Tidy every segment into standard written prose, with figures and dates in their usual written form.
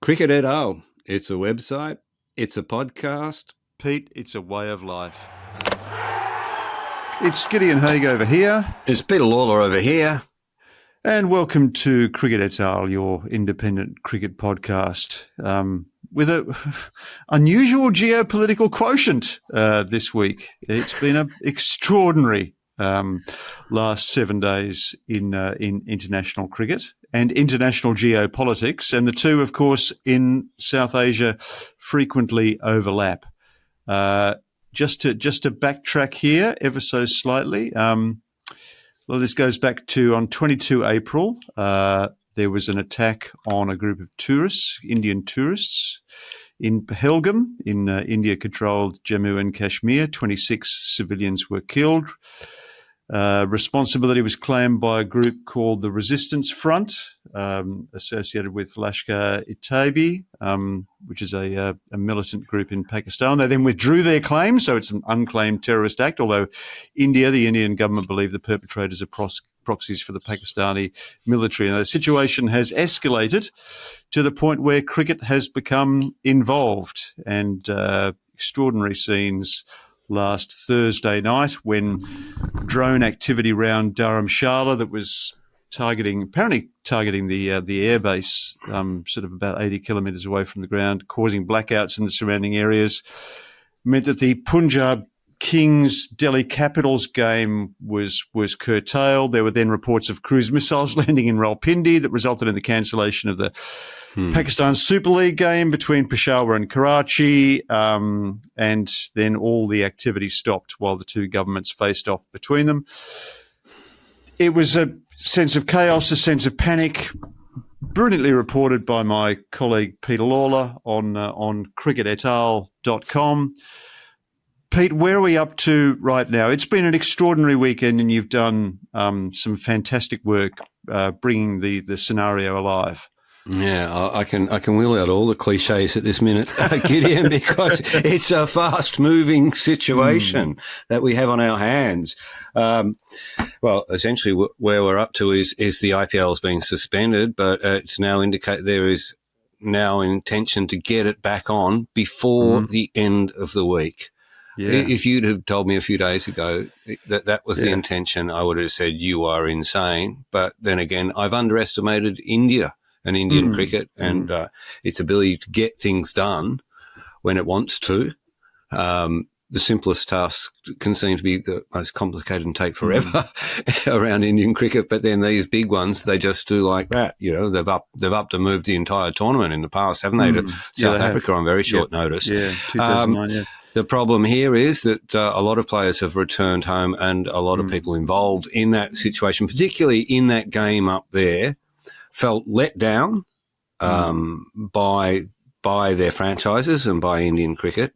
Cricket et al. It's a website, it's a podcast. Pete, it's a way of life. It's Gideon Haig over here. It's Peter Lawler over here. And welcome to Cricket et al., your independent cricket podcast, with an unusual geopolitical quotient this week. It's been an extraordinary last 7 days in international cricket and international geopolitics, and the two, of course, in South Asia frequently overlap. Just to backtrack here ever so slightly, well, this goes back to on 22 April, there was an attack on a group of tourists, Indian tourists, in Pahalgam in India-controlled Jammu and Kashmir. 26 civilians were killed. Responsibility was claimed by a group called the Resistance Front, associated with Lashkar-e-Taiba, which is a militant group in Pakistan. They then withdrew their claim, so it's an unclaimed terrorist act, although the Indian government believe the perpetrators are proxies for the Pakistani military. And the situation has escalated to the point where cricket has become involved, and extraordinary scenes last Thursday night when drone activity around Dharamshala that was apparently targeting the airbase, sort of about 80 kilometres away from the ground, causing blackouts in the surrounding areas, meant that the Punjab Kings Delhi Capitals game was curtailed. There were then reports of cruise missiles landing in Rawalpindi that resulted in the cancellation of the Pakistan Super League game between Peshawar and Karachi, and then all the activity stopped while the two governments faced off between them. It was a sense of chaos, a sense of panic, brilliantly reported by my colleague Peter Lawler on cricketetal.com. Pete, where are we up to right now? It's been an extraordinary weekend, and you've done some fantastic work bringing the scenario alive. Yeah, I can wheel out all the cliches at this minute, Gideon, because it's a fast-moving situation that we have on our hands. Well, essentially, where we're up to is the IPL has been suspended, but it's now indicated there is now intention to get it back on before the end of the week. Yeah. If you'd have told me a few days ago that was the intention, I would have said you are insane. But then again, I've underestimated India and Indian cricket and its ability to get things done when it wants to. The simplest task can seem to be the most complicated and take forever around Indian cricket. But then these big ones, they just do like that. You know, they've up to move the entire tournament in the past, haven't they? To South Africa on very short notice. Yeah, 2009, The problem here is that a lot of players have returned home, and a lot of people involved in that situation, particularly in that game up there, felt let down by their franchises and by Indian cricket.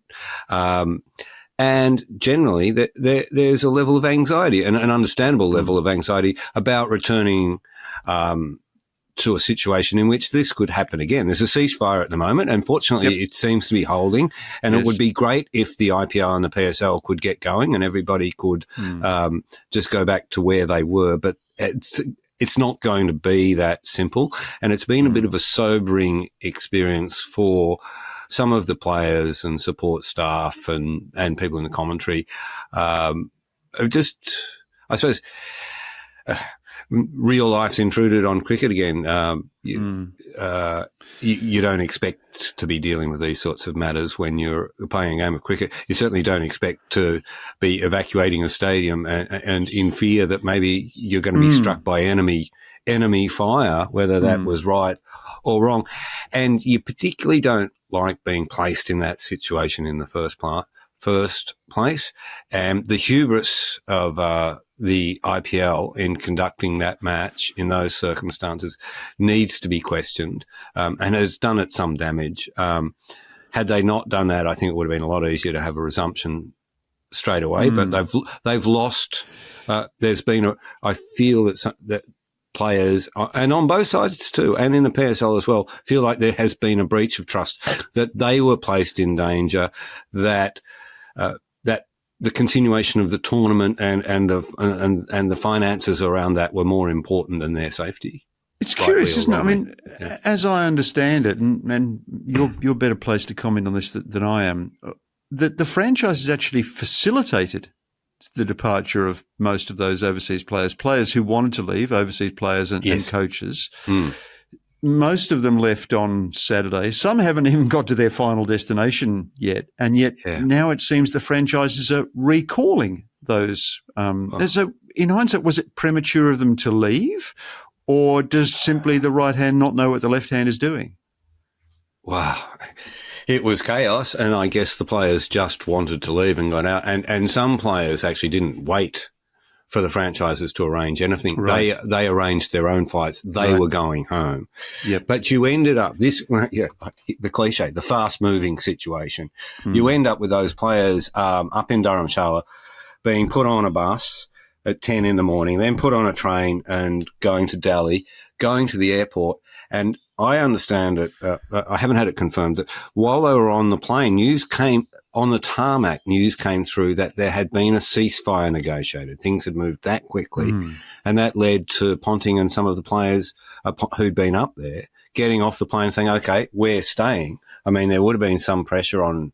And generally there's a level of anxiety, an understandable level of anxiety about returning to a situation in which this could happen again. There's a ceasefire at the moment, and fortunately it seems to be holding, and it would be great if the IPL and the PSL could get going and everybody could just go back to where they were. But it's not going to be that simple, and it's been a bit of a sobering experience for some of the players and support staff and people in the commentary. Just, I suppose, real life's intruded on cricket again. You don't expect to be dealing with these sorts of matters when you're playing a game of cricket. You certainly don't expect to be evacuating a stadium and in fear that maybe you're going to be struck by enemy fire, whether that was right or wrong. And you particularly don't like being placed in that situation in the first place. And the hubris of the IPL in conducting that match in those circumstances needs to be questioned, and has done it some damage. Had they not done that, I think it would have been a lot easier to have a resumption straight away. But they've lost. There's been I feel that players, and on both sides too, and in the PSL as well, feel like there has been a breach of trust, that they were placed in danger, that the continuation of the tournament and the finances around that were more important than their safety. It's curious, isn't it? I mean, Yeah. as I understand it, and you're better placed to comment on this than I am, the franchise has actually facilitated the departure of most of those overseas players who wanted to leave, overseas players and coaches. Mm. Most of them left on Saturday. Some haven't even got to their final destination yet. And yet now it seems the franchises are recalling those. So in hindsight, was it premature of them to leave? Or does simply the right hand not know what the left hand is doing? Wow. It was chaos, and I guess the players just wanted to leave and got out. And some players actually didn't wait for the franchises to arrange anything. Right. They arranged their own flights. They were going home. Yep. But you ended up, the cliche, the fast-moving situation. You end up with those players up in Dharamshala being put on a bus at 10 in the morning, then put on a train and going to Delhi, going to the airport. And I understand that, I haven't had it confirmed, that while they were on the plane, news came through that there had been a ceasefire negotiated. Things had moved that quickly. And that led to Ponting and some of the players who'd been up there getting off the plane saying, okay, we're staying. I mean, there would have been some pressure on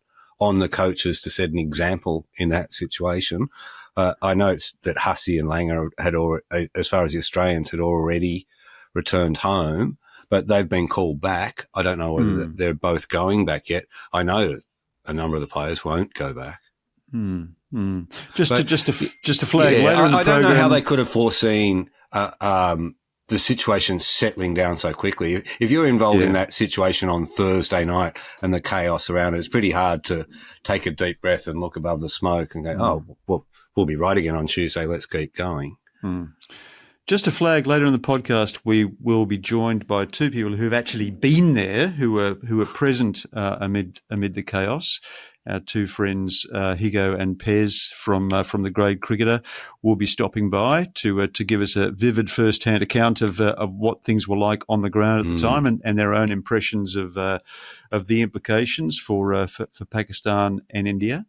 the coaches to set an example in that situation. I know that Hussey and Langer had already, as far as the Australians, had already returned home, but they've been called back. I don't know whether they're both going back yet. I know that a number of the players won't go back. Just to flag later in the I don't know how they could have foreseen the situation settling down so quickly. If you're involved in that situation on Thursday night and the chaos around it, it's pretty hard to take a deep breath and look above the smoke and go, oh, well, we'll be right again on Tuesday. Let's keep going. Just to flag later in the podcast, we will be joined by two people who've actually been there, who were present amid the chaos. Our two friends, Higo and Pez from the Grade Cricketer, will be stopping by to give us a vivid first-hand account of what things were like on the ground at the time and their own impressions of the implications for Pakistan and India.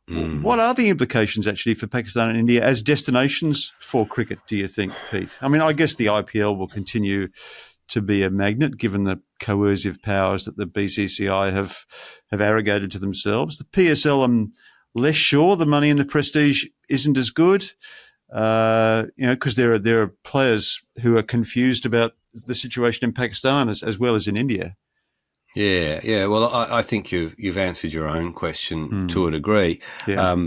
What are the implications actually for Pakistan and India as destinations for cricket, do you think, Pete? I mean, I guess the IPL will continue to be a magnet given the coercive powers that the BCCI have arrogated to themselves. The PSL, I'm less sure. The money and the prestige isn't as good, because there are players who are confused about the situation in Pakistan as well as in India. Yeah. Well, I think you've answered your own question to a degree. Yeah.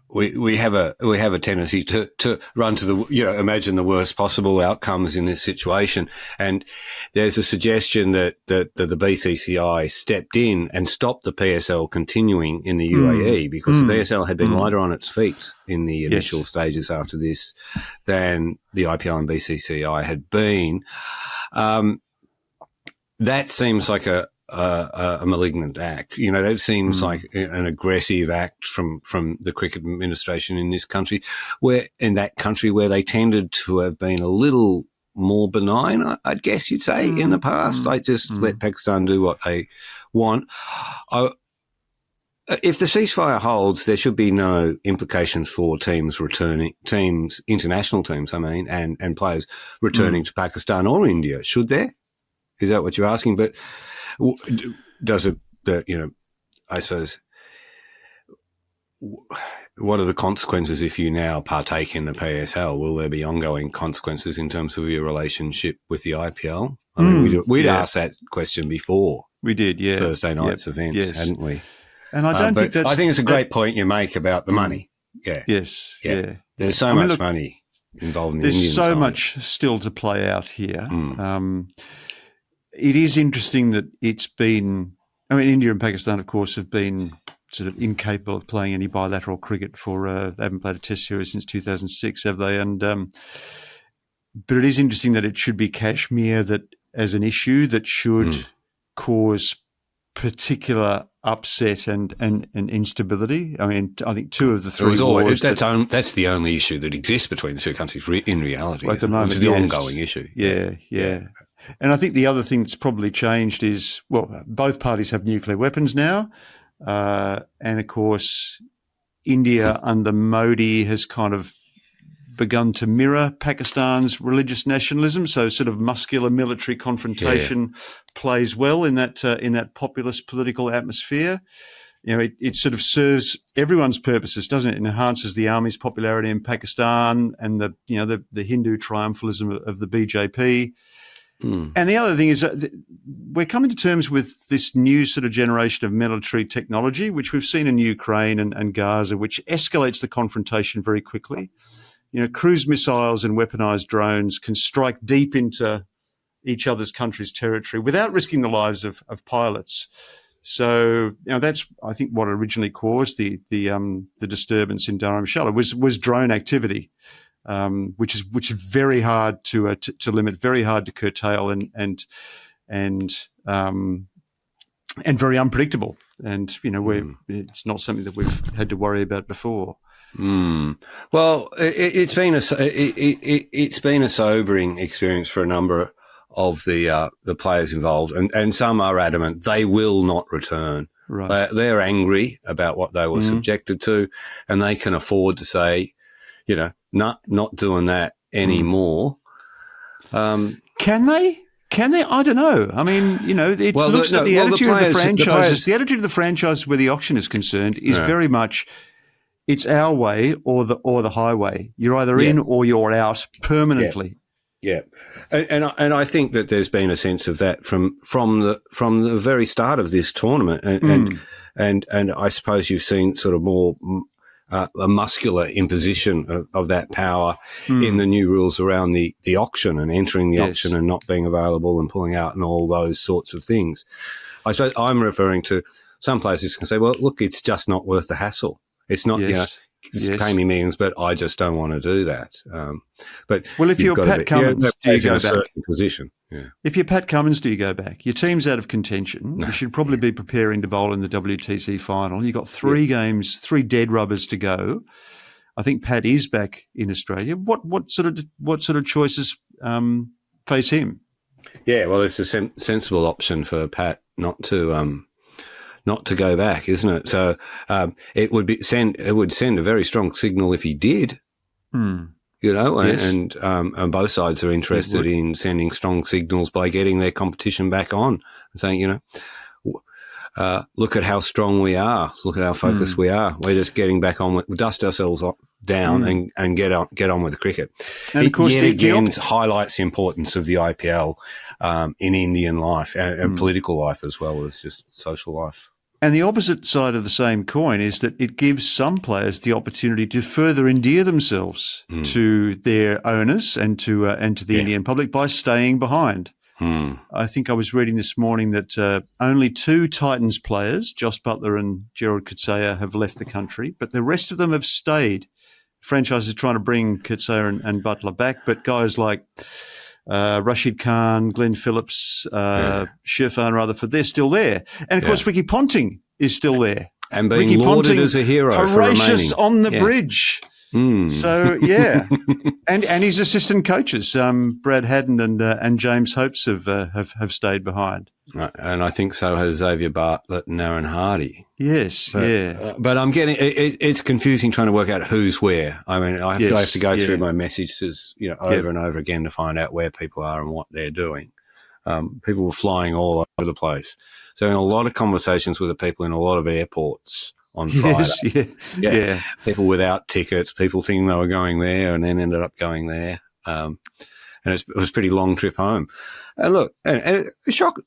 We have a tendency to run to the imagine the worst possible outcomes in this situation, and there's a suggestion that the BCCI stepped in and stopped the PSL continuing in the UAE because the PSL had been lighter on its feet in the initial stages after this than the IPL and BCCI had been. That seems like a malignant act. That seems like an aggressive act from the cricket administration in this country, where they tended to have been a little more benign, I guess you'd say, in the past. Like just let Pakistan do what they want. If the ceasefire holds, there should be no implications for international teams, and players returning to Pakistan or India, should there? Is that what you're asking? But does it, I suppose, what are the consequences if you now partake in the PSL? Will there be ongoing consequences in terms of your relationship with the IPL? I mean, we'd asked that question before. We did, yeah. Thursday night's events, hadn't we? And I don't think that's... I think it's a great point you make about the money. Yeah. Yes, yeah. There's so much money involved in the Indian There's so side. much still to play out here. It is interesting that it's been, India and Pakistan, of course, have been sort of incapable of playing any bilateral cricket they haven't played a test series since 2006, have they? And but it is interesting that it should be Kashmir that as an issue that should cause particular upset and instability. I mean, I think two of the three wars... That's the only issue that exists between the two countries in reality. At the moment, it's the ongoing issue. Yeah. And I think the other thing that's probably changed is, both parties have nuclear weapons now. And, of course, India under Modi has kind of begun to mirror Pakistan's religious nationalism. So sort of muscular military confrontation plays well in that populist political atmosphere. You know, it sort of serves everyone's purposes, doesn't it? It enhances the army's popularity in Pakistan and the Hindu triumphalism of the BJP. And the other thing is that we're coming to terms with this new sort of generation of military technology, which we've seen in Ukraine and Gaza, which escalates the confrontation very quickly. You know, cruise missiles and weaponized drones can strike deep into each other's country's territory without risking the lives of pilots. So, you know, that's, I think, what originally caused the disturbance in Dharamshala was drone activity. Which is very hard to limit, very hard to curtail, and very unpredictable. And you know, it's not something that we've had to worry about before. Well, it's been a sobering experience for a number of the players involved, and some are adamant they will not return. Right. They're angry about what they were subjected to, and they can afford to say, you know, not doing that anymore. Can they? I don't know. I mean, you know, it looks like the attitude of the franchises. The attitude of the franchises where the auction is concerned is very much, it's our way or the highway. You're either in or you're out permanently. Yeah, and I think that there's been a sense of that from the very start of this tournament, and I suppose you've seen sort of more. A muscular imposition of that power in the new rules around the auction and entering the auction and not being available and pulling out and all those sorts of things. I suppose I'm referring to some places can say, well, look, it's just not worth the hassle. It's not, you know, pay me millions, but I just don't want to do that. But if you're Pat Cummins, do you go back? Position. Yeah. If you're Pat Cummins, do you go back? Your team's out of contention. No. You should probably be preparing to bowl in the WTC final. You've got 3 games, 3 dead rubbers to go. I think Pat is back in Australia. What sort of choices face him? Yeah, well, it's a sensible option for Pat not to go back, isn't it? So it would send a very strong signal if he did. You know, and both sides are interested in sending strong signals by getting their competition back on and saying, you know, look at how strong we are. Look at how focused we are. We're just getting back on with, dust ourselves down and get on with the cricket. And of course, it again highlights the importance of the IPL in Indian life and political life as well as just social life. And the opposite side of the same coin is that it gives some players the opportunity to further endear themselves to their owners and to the Indian public by staying behind. I think I was reading this morning that only 2 Titans players, Josh Buttler and Gerald Coetzee, have left the country, but the rest of them have stayed. Franchise is trying to bring Coetzee and Buttler back, but guys like Rashid Khan, Glenn Phillips, Shirfan Rutherford, they're still there. And, of course, Ricky Ponting is still there. And being Ricky lauded Ponting, as a hero for Voracious remaining. on the bridge. So, and his assistant coaches, Brad Haddon and James Hopes have stayed behind. Right. And I think so has Xavier Bartlett and Aaron Hardy. Yes, but I'm getting it's confusing trying to work out who's where. I mean, I have to go through my messages, you know, over and over again to find out where people are and what they're doing. People were flying all over the place. So in a lot of conversations with the people in a lot of airports on Friday. People without tickets, people thinking they were going there and then ended up going there. And it was a pretty long trip home. And look, and a shock.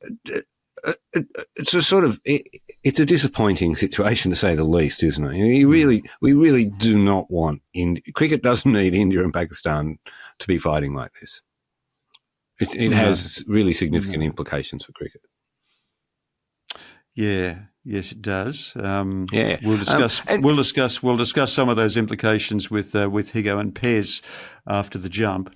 It's a sort of it's a disappointing situation to say the least, isn't it? We really do not want cricket doesn't need India and Pakistan to be fighting like this. It has really significant implications for cricket. Yeah. Yes, it does. We'll discuss some of those implications with Higo and Pez after the jump.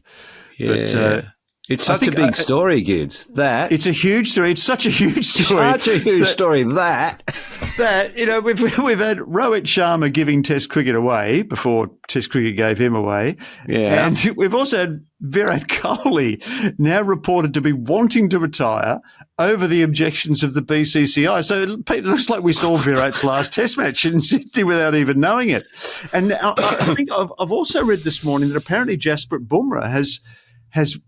Yeah. It's such a big story, Gids. That it's a huge story. It's such a huge story. Such a huge story. That we've had Rohit Sharma giving Test cricket away before Test cricket gave him away. Yeah, and we've also had Virat Kohli now reported to be wanting to retire over the objections of the BCCI. So it looks like we saw Virat's last Test match in Sydney without even knowing it. And I think I've also read this morning that apparently Jasprit Bumrah has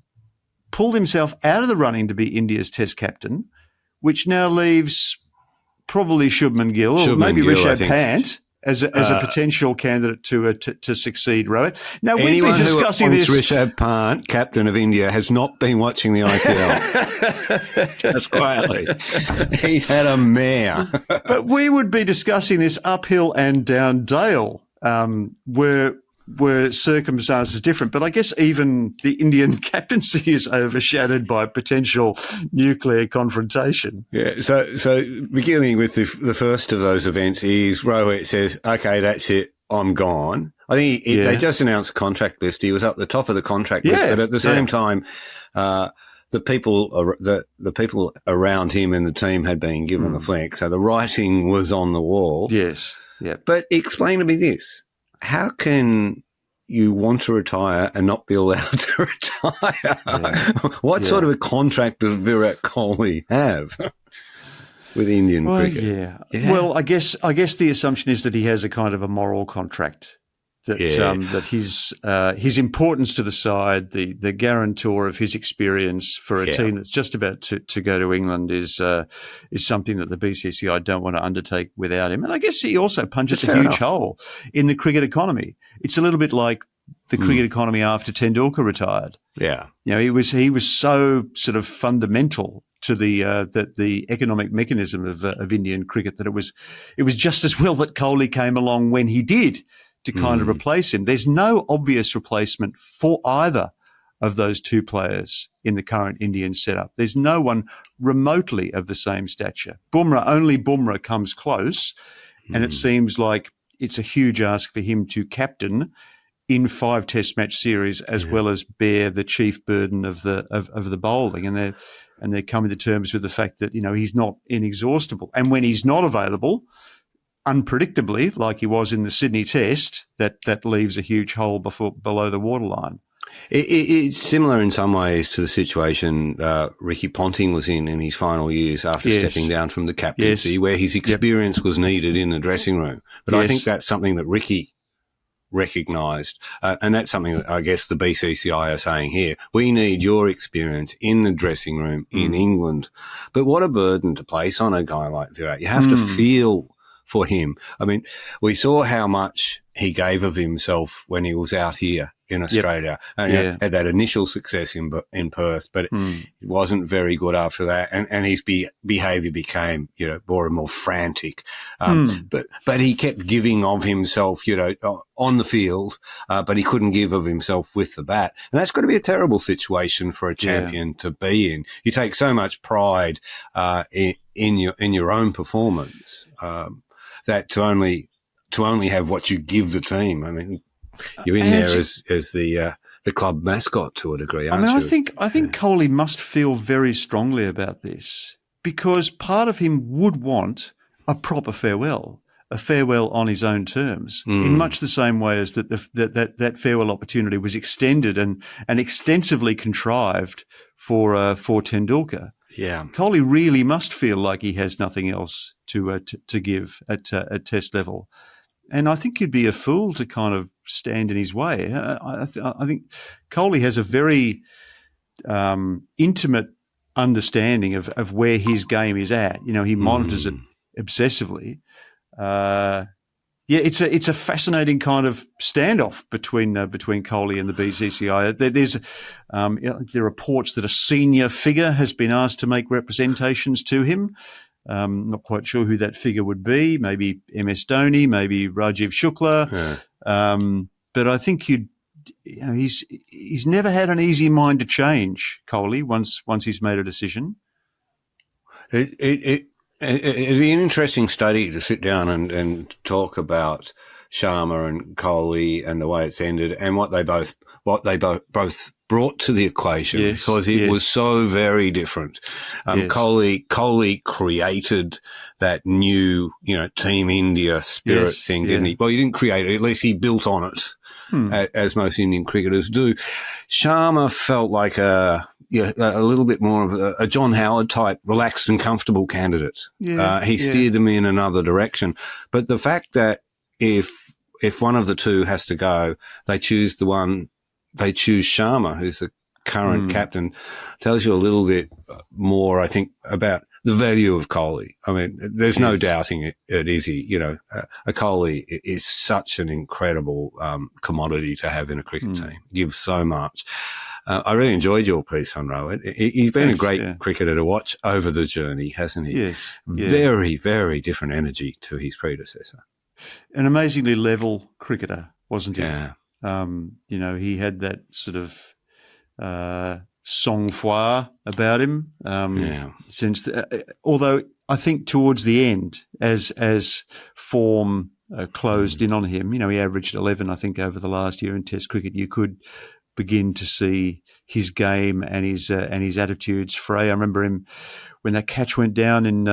pulled himself out of the running to be India's Test captain, which now leaves probably Shubman Gill or maybe Rishabh Pant as a potential candidate to succeed Rohit. Now, we've been discussing this. Rishabh Pant, captain of India, has not been watching the IPL. Just quietly. He's had a mare. But we would be discussing this uphill and down dale, were circumstances different. But I guess even the Indian captaincy is overshadowed by potential nuclear confrontation. Yeah. So beginning with the first of those events is Rohit says, "Okay, that's it. I'm gone." I think they just announced a contract list. He was up the top of the contract list, but at the same time, the people around him and the team had been given the flag. So the writing was on the wall. Yes. Yeah. But explain to me this. How can you want to retire and not be allowed to retire? Yeah. What sort of a contract does Virat Kohli have with Indian cricket? Yeah. Well, I guess the assumption is that he has a kind of a moral contract that his importance to the side, the guarantor of his experience for a team that's just about to go to England is something that the BCCI don't want to undertake without him. And I guess he also punches a huge hole in the cricket economy. It's a little bit like the cricket economy after Tendulkar retired. Yeah, he was so sort of fundamental to the economic mechanism of Indian cricket that it was just as well that Kohli came along when he did to kind of replace him. There's no obvious replacement for either of those two players in the current Indian setup. There's no one remotely of the same stature. Only Bumrah comes close, and it seems like it's a huge ask for him to captain in 5 Test match series as well as bear the chief burden of the bowling. And they're coming to terms with the fact that he's not inexhaustible, and when he's not available, unpredictably, like he was in the Sydney Test, that leaves a huge hole below the waterline. It's similar in some ways to the situation Ricky Ponting was in his final years after stepping down from the captaincy, where his experience was needed in the dressing room. But I think that's something that Ricky recognised, and that's something that I guess the BCCI are saying here. We need your experience in the dressing room in England. But what a burden to place on a guy like Virat. You have to feel for him. I mean, we saw how much he gave of himself when he was out here in Australia, and he had that initial success in Perth, but it wasn't very good after that, and his behaviour became more and more frantic. But he kept giving of himself, on the field, but he couldn't give of himself with the bat, and that's got to be a terrible situation for a champion to be in. You take so much pride in your own performance that to only have what you give the team. I mean, you're in there as the club mascot to a degree, aren't you? I think Kohli must feel very strongly about this, because part of him would want a proper farewell, a farewell on his own terms, in much the same way as that farewell opportunity was extended and extensively contrived for Tendulkar. Yeah, Kohli really must feel like he has nothing else to give at Test level, and I think you'd be a fool to kind of stand in his way. I think Kohli has a very intimate understanding of where his game is at. He monitors it obsessively. It's a fascinating kind of standoff between Kohli and the BCCI. There's there are reports that a senior figure has been asked to make representations to him. Not quite sure who that figure would be. Maybe MS Dhoni, maybe Rajiv Shukla. But I think he's never had an easy mind to change, Kohli, once he's made a decision. It'd be an interesting study to sit down and talk about Sharma and Kohli and the way it's ended, and what they both brought to the equation because it was so very different. Kohli created that new, Team India spirit thing, didn't he? Well, he didn't create it. At least he built on it, as most Indian cricketers do. Sharma felt like a little bit more of a John Howard type, relaxed and comfortable candidate. He steered them in another direction. But the fact that if one of the two has to go, they choose Sharma, who's the current captain, tells you a little bit more, I think, about the value of Kohli. I mean, there's no doubting it, is he? A Kohli is such an incredible commodity to have in a cricket team. Gives so much. I really enjoyed your piece on Rohit. He's been a great cricketer to watch over the journey, hasn't he? Yes. Very, very different energy to his predecessor. An amazingly level cricketer, wasn't he? Yeah. He had that sort of sang-froid about him. Although I think towards the end, as form closed in on him, he averaged 11, I think, over the last year in Test cricket. You could begin to see his game and his attitudes fray. I remember him when that catch went down in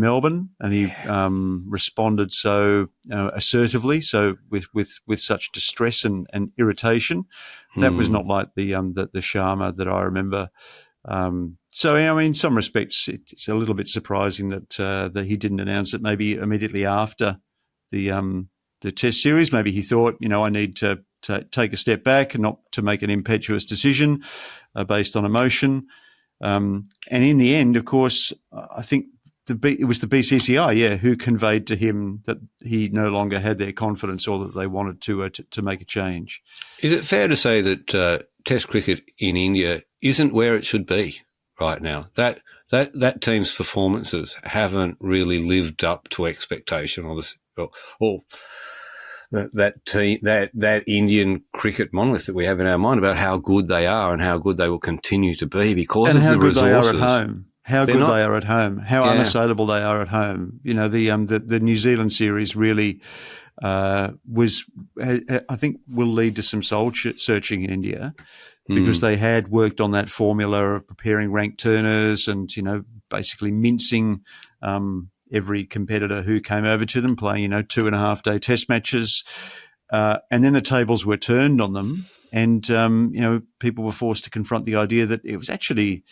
Melbourne, and he responded so assertively, so with such distress and irritation. That was not like the Sharma that I remember. So in some respects, it's a little bit surprising that he didn't announce it maybe immediately after the Test series. Maybe he thought, I need to take a step back and not to make an impetuous decision based on emotion. And in the end, of course, I think it was the BCCI, who conveyed to him that he no longer had their confidence or that they wanted to make a change. Is it fair to say that Test cricket in India isn't where it should be right now? That team's performances haven't really lived up to expectation, or that Indian cricket monolith that we have in our mind about how good they are and how good they will continue to be because of the resources. And how good they are at home. How good they are at home. How unassailable they are at home. The New Zealand series really I think will lead to some soul searching in India because they had worked on that formula of preparing rank turners and, basically mincing every competitor who came over to them, playing, 2.5-day test matches. And then the tables were turned on them and, people were forced to confront the idea that it was actually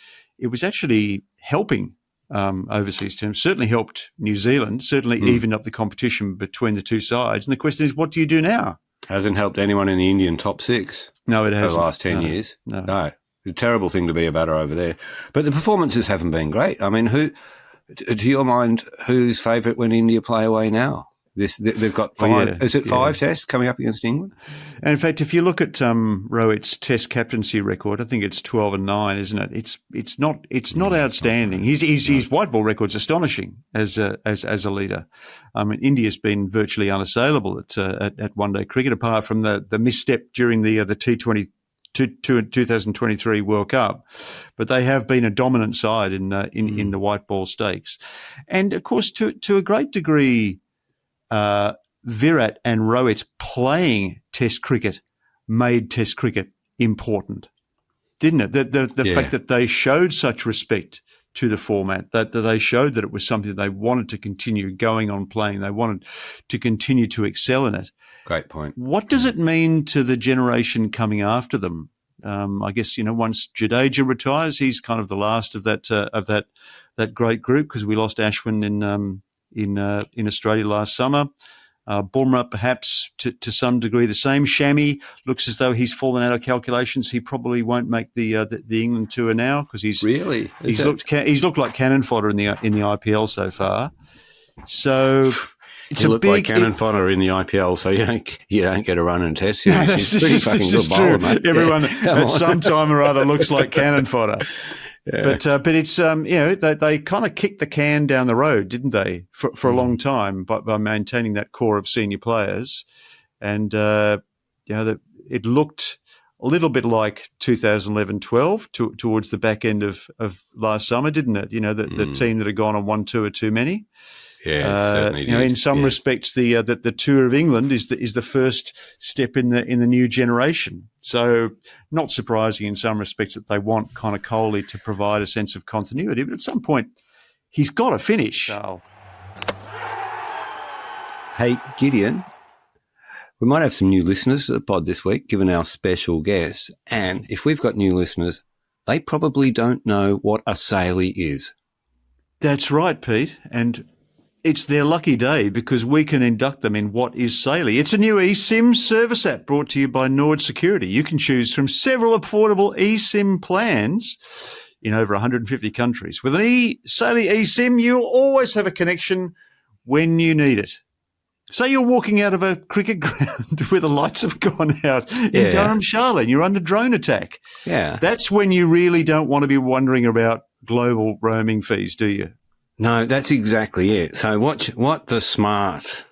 helping overseas teams, certainly helped New Zealand, certainly evened up the competition between the two sides. And the question is, what do you do now? Hasn't helped anyone in the Indian top six. No, it hasn't. Over the last 10 years. No. It's a terrible thing to be a batter over there. But the performances haven't been great. I mean, to your mind, who's favourite when India play away now? They've got 5. Is it 5 tests coming up against England? And in fact, if you look at Rohit's Test captaincy record, I think it's 12-9, isn't it? It's not outstanding. His white ball record's astonishing as a leader. I mean, India's been virtually unassailable at one-day cricket, apart from the misstep during the T20. 2023 World Cup, but they have been a dominant side in the white ball stakes, and of course to a great degree, Virat and Rohit playing Test cricket made Test cricket important, didn't it? The fact that they showed such respect to the format, that they showed that it was something that they wanted to continue going on playing, they wanted to continue to excel in it. Great point. What does it mean to the generation coming after them? I guess once Jadeja retires, he's kind of the last of that great group because we lost Ashwin in Australia last summer. Bumrah perhaps to some degree the same. Shami looks as though he's fallen out of calculations. He probably won't make the England tour now because he's looked like cannon fodder in the IPL so far. So. You look like cannon fodder in the IPL, so you don't get a run in Test series. He's pretty fucking good bowler, mate. Everyone at some time or other looks like cannon fodder. Yeah. But it's they kind of kicked the can down the road, didn't they, for a long time by maintaining that core of senior players, and it looked a little bit like 2011-12 towards the back end of last summer, didn't it? The team that had gone on one tour too many. Yeah, it certainly did. In some respects, the tour of England is the first step in the new generation. So, not surprising in some respects that they want kind of Kohli to provide a sense of continuity. But at some point, he's got to finish. Hey, Gideon, we might have some new listeners to the pod this week, given our special guests. And if we've got new listeners, they probably don't know what a sailie is. That's right, Pete. And it's their lucky day because we can induct them in What is Sailie. It's a new eSIM service app brought to you by Nord Security. You can choose from several affordable eSIM plans in over 150 countries. With an Sailie eSIM, you'll always have a connection when you need it. Say you're walking out of a cricket ground where the lights have gone out in Dharamshala and you're under drone attack. Yeah. That's when you really don't want to be wondering about global roaming fees, do you? No, that's exactly it. So what the smart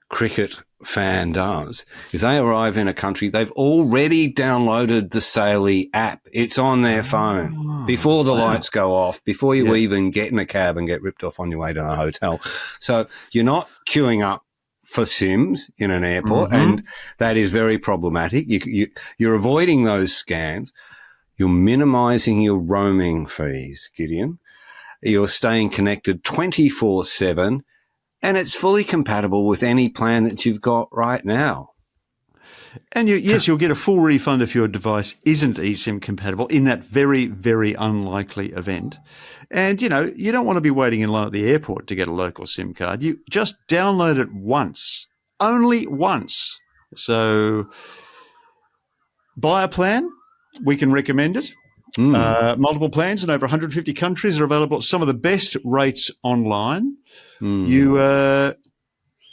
cricket fan does is they arrive in a country, they've already downloaded the Sailie app. It's on their phone before the lights go off, before you even get in a cab and get ripped off on your way to a hotel. So you're not queuing up for SIMs in an airport, and that is very problematic. You're avoiding those scams. You're minimising your roaming fees, Gideon. You're staying connected 24/7, and it's fully compatible with any plan that you've got right now. And you'll get a full refund if your device isn't eSIM compatible in that very, very unlikely event. And, you don't want to be waiting in line at the airport to get a local SIM card. You just download it once, only once. So buy a plan. We can recommend it. Multiple plans in over 150 countries are available at some of the best rates online.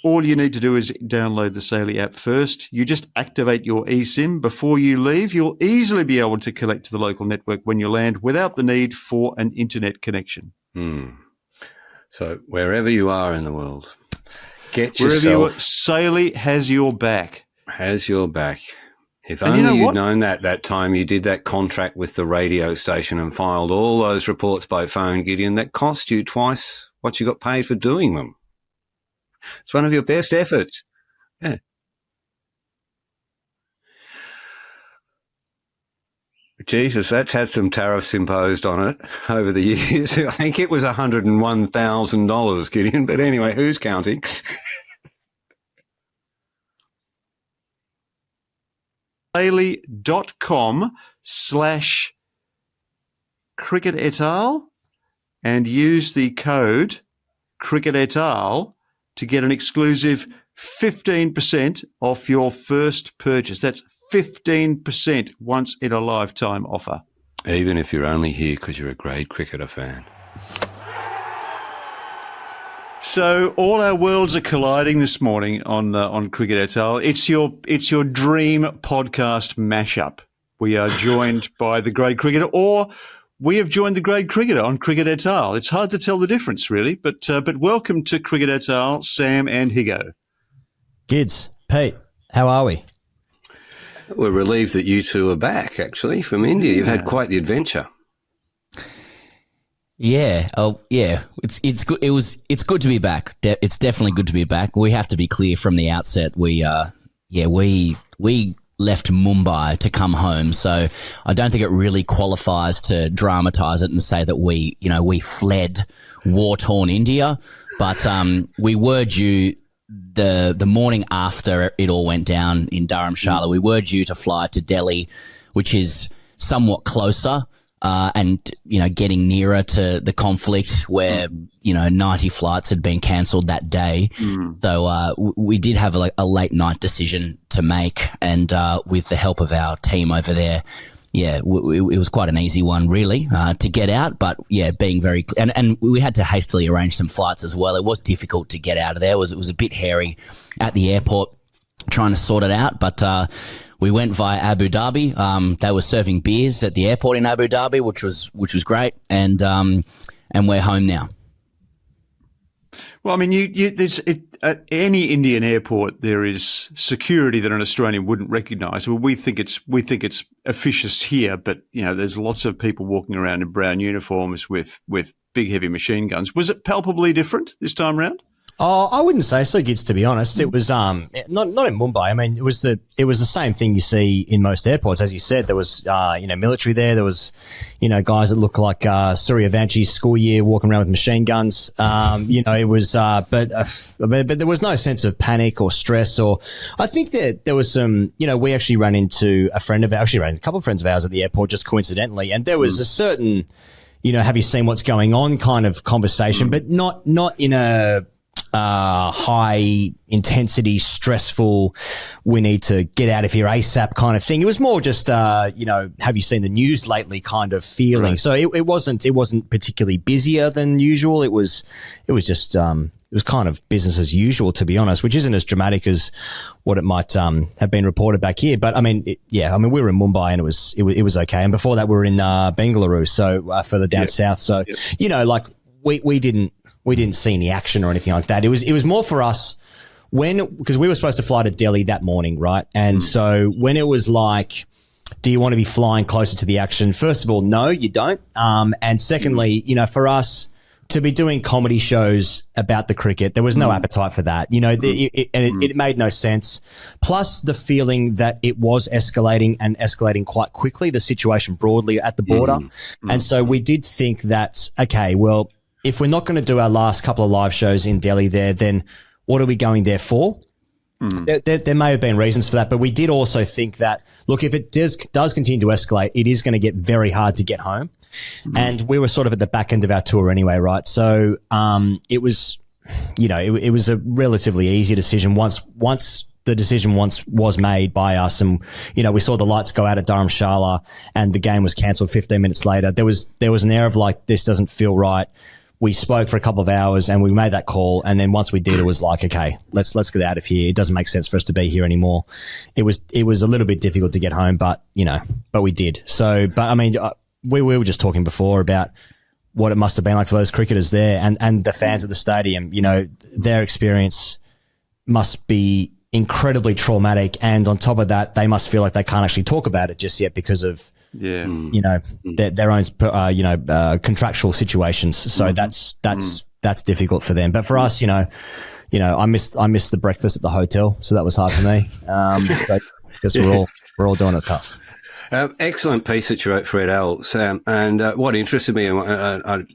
All you need to do is download the Sailie app first. You just activate your eSIM before you leave. You'll easily be able to connect to the local network when you land without the need for an internet connection. So wherever you are in the world, Sailie has your back. Has your back. If only you'd known that time you did that contract with the radio station and filed all those reports by phone, Gideon, that cost you twice what you got paid for doing them. It's one of your best efforts. Yeah. Jesus, that's had some tariffs imposed on it over the years. I think it was $101,000, Gideon. But anyway, who's counting? Sailie.com/cricket et al. And use the code cricket et al. To get an exclusive 15% off your first purchase. That's 15% once in a lifetime offer. Even if you're only here because you're a great cricketer fan. So all our worlds are colliding this morning on Cricket et al. It's your dream podcast mashup. We are joined by the great cricketer, or we have joined the great cricketer on Cricket et al. It's hard to tell the difference, really, but welcome to Cricket et al., Sam and Higo. Gids, Pete, how are we? We're relieved that you two are back, actually, from India. You've had quite the adventure. Yeah. Oh, yeah. It's good. It's good to be back. It's definitely good to be back. We have to be clear from the outset. We left Mumbai to come home, so I don't think it really qualifies to dramatise it and say that we fled war-torn India, but we were due the morning after it all went down in Dharamshala. We were due to fly to Delhi, which is somewhat closer. And, getting nearer to the conflict where, 90 flights had been cancelled that day. So we did have a late night decision to make. And with the help of our team over there, it was quite an easy one, really, to get out. But, being very – and we had to hastily arrange some flights as well. It was difficult to get out of there. It was a bit hairy at the airport trying to sort it out. But we went via Abu Dhabi. They were serving beers at the airport in Abu Dhabi, which was great, and we're home now. Well, I mean, at any Indian airport there is security that an Australian wouldn't recognise. Well, we think it's officious here, but there's lots of people walking around in brown uniforms with big heavy machine guns. Was it palpably different this time round? Oh, I wouldn't say so, Gids, to be honest. It was not in Mumbai. I mean, it was the same thing you see in most airports. As you said, there was military there. There was guys that looked like Suryavanchi's school year walking around with machine guns. It was but there was no sense of panic or stress. Or I think that there was some. We actually ran into a couple of friends of ours at the airport just coincidentally, and there was a certain have you seen what's going on kind of conversation, but not in a high intensity, stressful, we need to get out of here ASAP kind of thing. It was more just, have you seen the news lately kind of feeling. Right. So it wasn't particularly busier than usual. It was just, it was kind of business as usual, to be honest, which isn't as dramatic as what it might have been reported back here. But I mean, we were in Mumbai and it was okay. And before that, we were in Bengaluru, so further down south. So we didn't see any action or anything like that. It was more for us because we were supposed to fly to Delhi that morning, right? And so when it was like, do you want to be flying closer to the action? First of all, no, you don't. And secondly, for us to be doing comedy shows about the cricket, there was no appetite for that. It made no sense. Plus the feeling that it was escalating quite quickly, the situation broadly at the border. And so we did think that, okay, well, if we're not going to do our last couple of live shows in Delhi there, then what are we going there for? There may have been reasons for that, but we did also think that, look, if it does continue to escalate, it is going to get very hard to get home. And we were sort of at the back end of our tour anyway, right? So it was, it was a relatively easy decision once the decision was made by us, and we saw the lights go out at Dharamshala and the game was cancelled 15 minutes later. There was an air of like, this doesn't feel right. We spoke for a couple of hours and we made that call. And then once we did, it was like, okay, let's get out of here. It doesn't make sense for us to be here anymore. It was a little bit difficult to get home, but we did. So, but I mean, we were just talking before about what it must have been like for those cricketers there and the fans of the stadium. Their experience must be incredibly traumatic. And on top of that, they must feel like they can't actually talk about it just yet because of, their own, contractual situations. So that's difficult for them. But for us, I missed the breakfast at the hotel. So that was hard for me. Because we're all doing it tough. Excellent piece that you wrote for Ed L, Sam. And what interested me, and I'd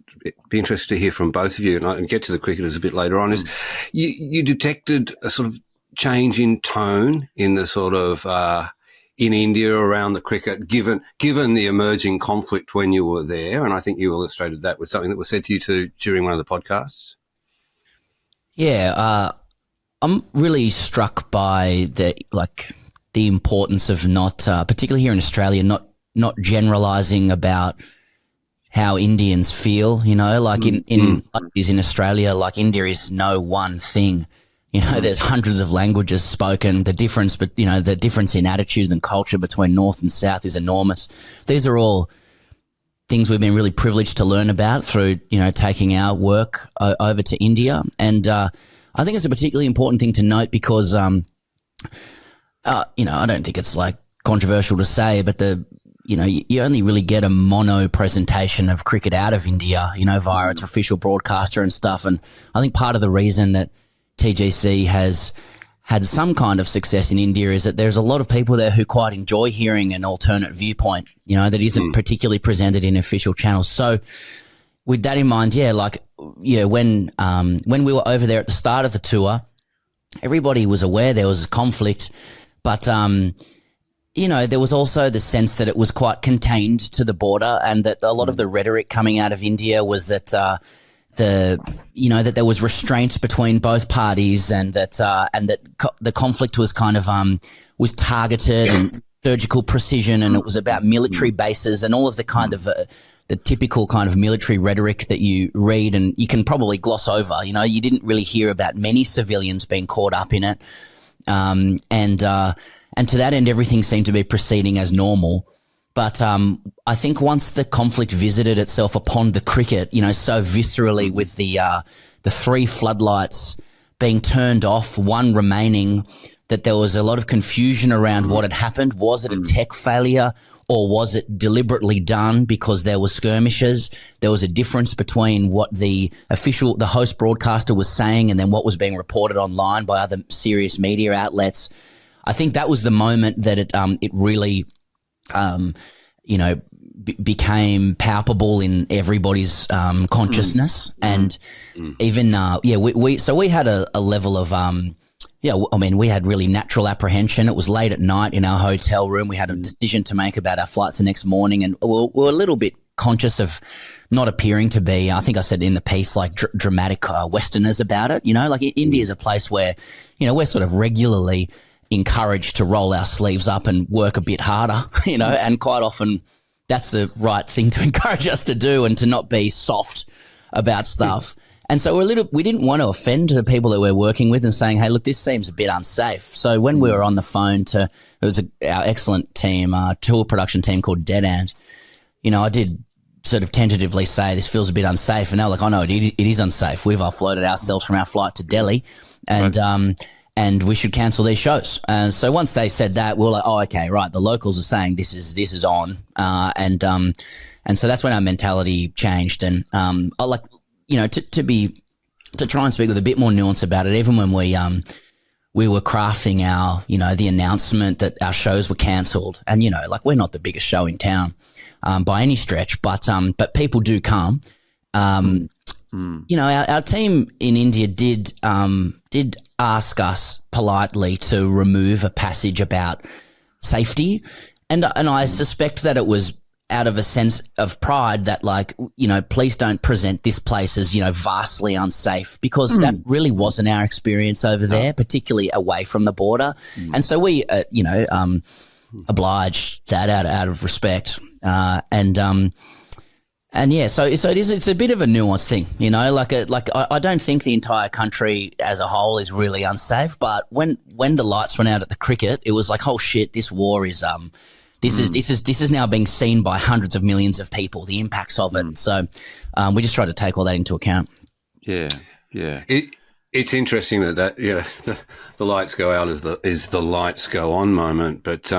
be interested to hear from both of you, and I can get to the cricketers a bit later on, is you detected a sort of change in tone in the sort of in India around the cricket, given the emerging conflict when you were there. And I think you illustrated that with something that was said to you during one of the podcasts. Yeah, I'm really struck by the importance of not, particularly here in Australia, not generalising about how Indians feel. In Australia, like India is no one thing. There's hundreds of languages spoken. The difference in attitude and culture between North and South is enormous. These are all things we've been really privileged to learn about through, taking our work over to India. And I think it's a particularly important thing to note because, I don't think it's like controversial to say, but you only really get a mono presentation of cricket out of India, via its official broadcaster and stuff. And I think part of the reason that TGC has had some kind of success in India is that there's a lot of people there who quite enjoy hearing an alternate viewpoint, that isn't particularly presented in official channels. So with that in mind, when we were over there at the start of the tour, everybody was aware there was conflict, but there was also the sense that it was quite contained to the border, and that a lot of the rhetoric coming out of India was that that there was restraint between both parties, and that the conflict was kind of was targeted and surgical precision, and it was about military bases and all of the kind of the typical kind of military rhetoric that you read and you can probably gloss over. You didn't really hear about many civilians being caught up in it, and to that end, everything seemed to be proceeding as normal. But I think once the conflict visited itself upon the cricket, so viscerally, with the 3 floodlights being turned off, 1 remaining, that there was a lot of confusion around what had happened. Was it a tech failure, or was it deliberately done because there were skirmishes? There was a difference between what the host broadcaster was saying and then what was being reported online by other serious media outlets. I think that was the moment that it really, became palpable in everybody's consciousness, and even we had a level of we had really natural apprehension. It was late at night in our hotel room. We had a decision to make about our flights the next morning, and we're a little bit conscious of not appearing to be, I think I said in the piece, like dramatic Westerners about it. Like India is a place where, we're sort of regularly encouraged to roll our sleeves up and work a bit harder, and quite often that's the right thing to encourage us to do and to not be soft about stuff. And so we didn't want to offend the people that we're working with and saying, hey, look, this seems a bit unsafe. So when we were on the phone it was our excellent team, tour production team called Dead Ant, I did sort of tentatively say this feels a bit unsafe. And they were like, oh, no, it is unsafe. We've offloaded ourselves from our flight to Delhi and we should cancel these shows. And so once they said that, we were like, oh, okay, right. The locals are saying this is on. And so that's when our mentality changed. And to try and speak with a bit more nuance about it, even when we were crafting our, the announcement that our shows were cancelled, and, we're not the biggest show in town by any stretch, but people do come. Our team in India did ask us politely to remove a passage about safety, and I suspect that it was out of a sense of pride that, please don't present this place as, vastly unsafe, because that really wasn't our experience over there, particularly away from the border. And so we, obliged that out of respect. It's a bit of a nuanced thing, I don't think the entire country as a whole is really unsafe, but when the lights went out at the cricket, it was like, oh shit, this war is, this is now being seen by hundreds of millions of people, the impacts of it. So we just try to take all that into account. Yeah, yeah. It's interesting that the lights go out is the lights go on moment, but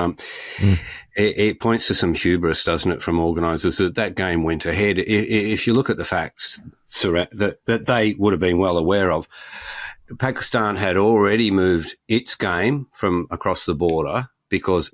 it points to some hubris, doesn't it, from organisers that game went ahead. If you look at the facts that they would have been well aware of, Pakistan had already moved its game from across the border because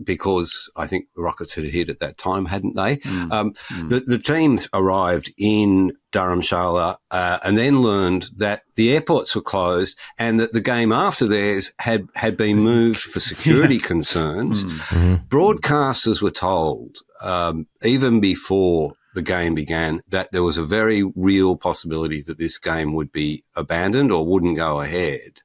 I think the rockets had hit at that time, hadn't they? The teams arrived in Dharamshala and then learned that the airports were closed and that the game after theirs had been moved for security concerns. Broadcasters were told, even before the game began, that there was a very real possibility that this game would be abandoned or wouldn't go ahead.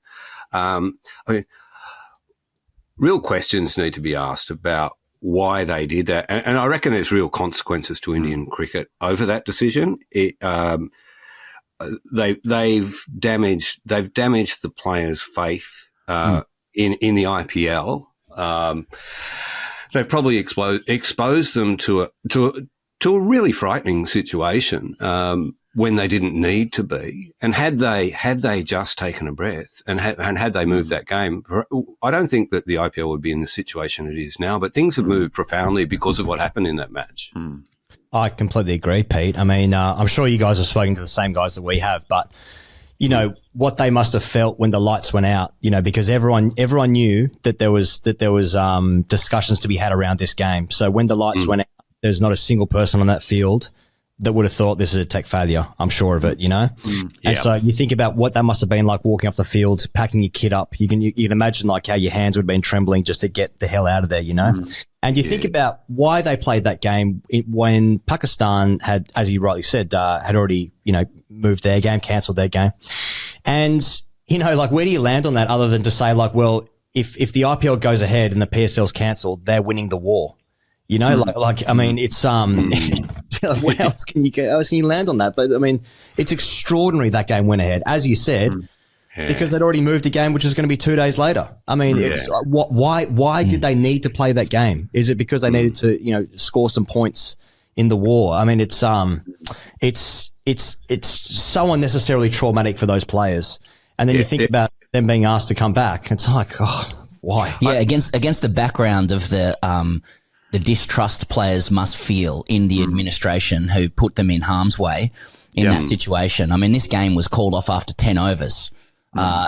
Real questions need to be asked about why they did that. And I reckon there's real consequences to Indian cricket over that decision. They've damaged the players' faith in the IPL. They've probably exposed them to a really frightening situation when they didn't need to be. And had they just taken a breath and had they moved that game, I don't think that the IPL would be in the situation it is now. But things have moved profoundly because of what happened in that match. I completely agree, Pete. I mean, I'm sure you guys have spoken to the same guys that we have, but what they must have felt when the lights went out, because everyone knew that there was discussions to be had around this game. So when the lights went out, there's not a single person on that field that would have thought this is a tech failure. I'm sure of it, And so you think about what that must have been like walking off the field, packing your kit up. You can imagine like how your hands would have been trembling just to get the hell out of there, And you think about why they played that game when Pakistan had, as you rightly said, had already, moved their game, cancelled their game. And, where do you land on that other than to say like, well, if the IPL goes ahead and the PSL's cancelled, they're winning the war. I mean, it's, what else can you go? How else can you land on that? But I mean, it's extraordinary that game went ahead, as you said, because they'd already moved a game, which is going to be 2 days later. I mean, it's why did they need to play that game? Is it because they needed to, score some points in the war? I mean, it's so unnecessarily traumatic for those players. And then you think about them being asked to come back. It's like, oh, why? Yeah. Against the background of the distrust players must feel in the administration who put them in harm's way in that situation. I mean, this game was called off after 10 overs.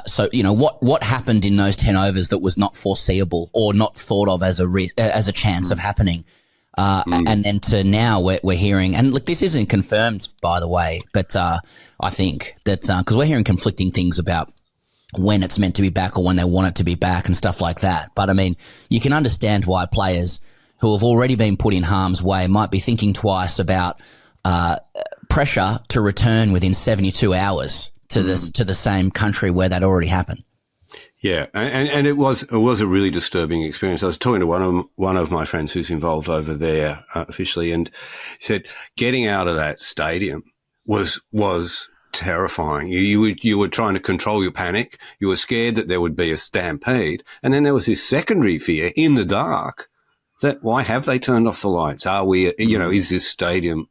So, you know, what happened in those 10 overs that was not foreseeable or not thought of as a chance of happening? And then to now we're hearing, and look, this isn't confirmed, by the way, but I think that because we're hearing conflicting things about when it's meant to be back or when they want it to be back and stuff like that. But I mean, you can understand why players who have already been put in harm's way might be thinking twice about pressure to return within 72 hours to the same country where that already happened. Yeah, and it was a really disturbing experience. I was talking to one of my friends who's involved over there officially, and he said getting out of that stadium was terrifying. You were trying to control your panic. You were scared that there would be a stampede, and then there was this secondary fear in the dark that why have they turned off the lights? Are we, you know, is this stadium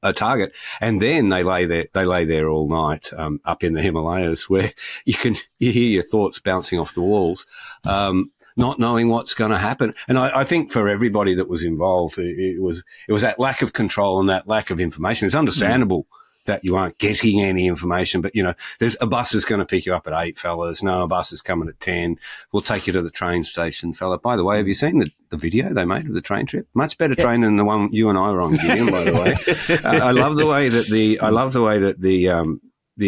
a target? And then they lay there all night up in the Himalayas, where you hear your thoughts bouncing off the walls, not knowing what's going to happen. And I think for everybody that was involved, it was that lack of control and that lack of information. It's understandable that you aren't getting any information, but, you know, there's a bus is going to pick you up at 8, fellas. No, a bus is coming at 10. We'll take you to the train station, fella. By the way, have you seen the video they made of the train trip? Much better train than the one you and I were on, Gideon, by the way. I love the way that the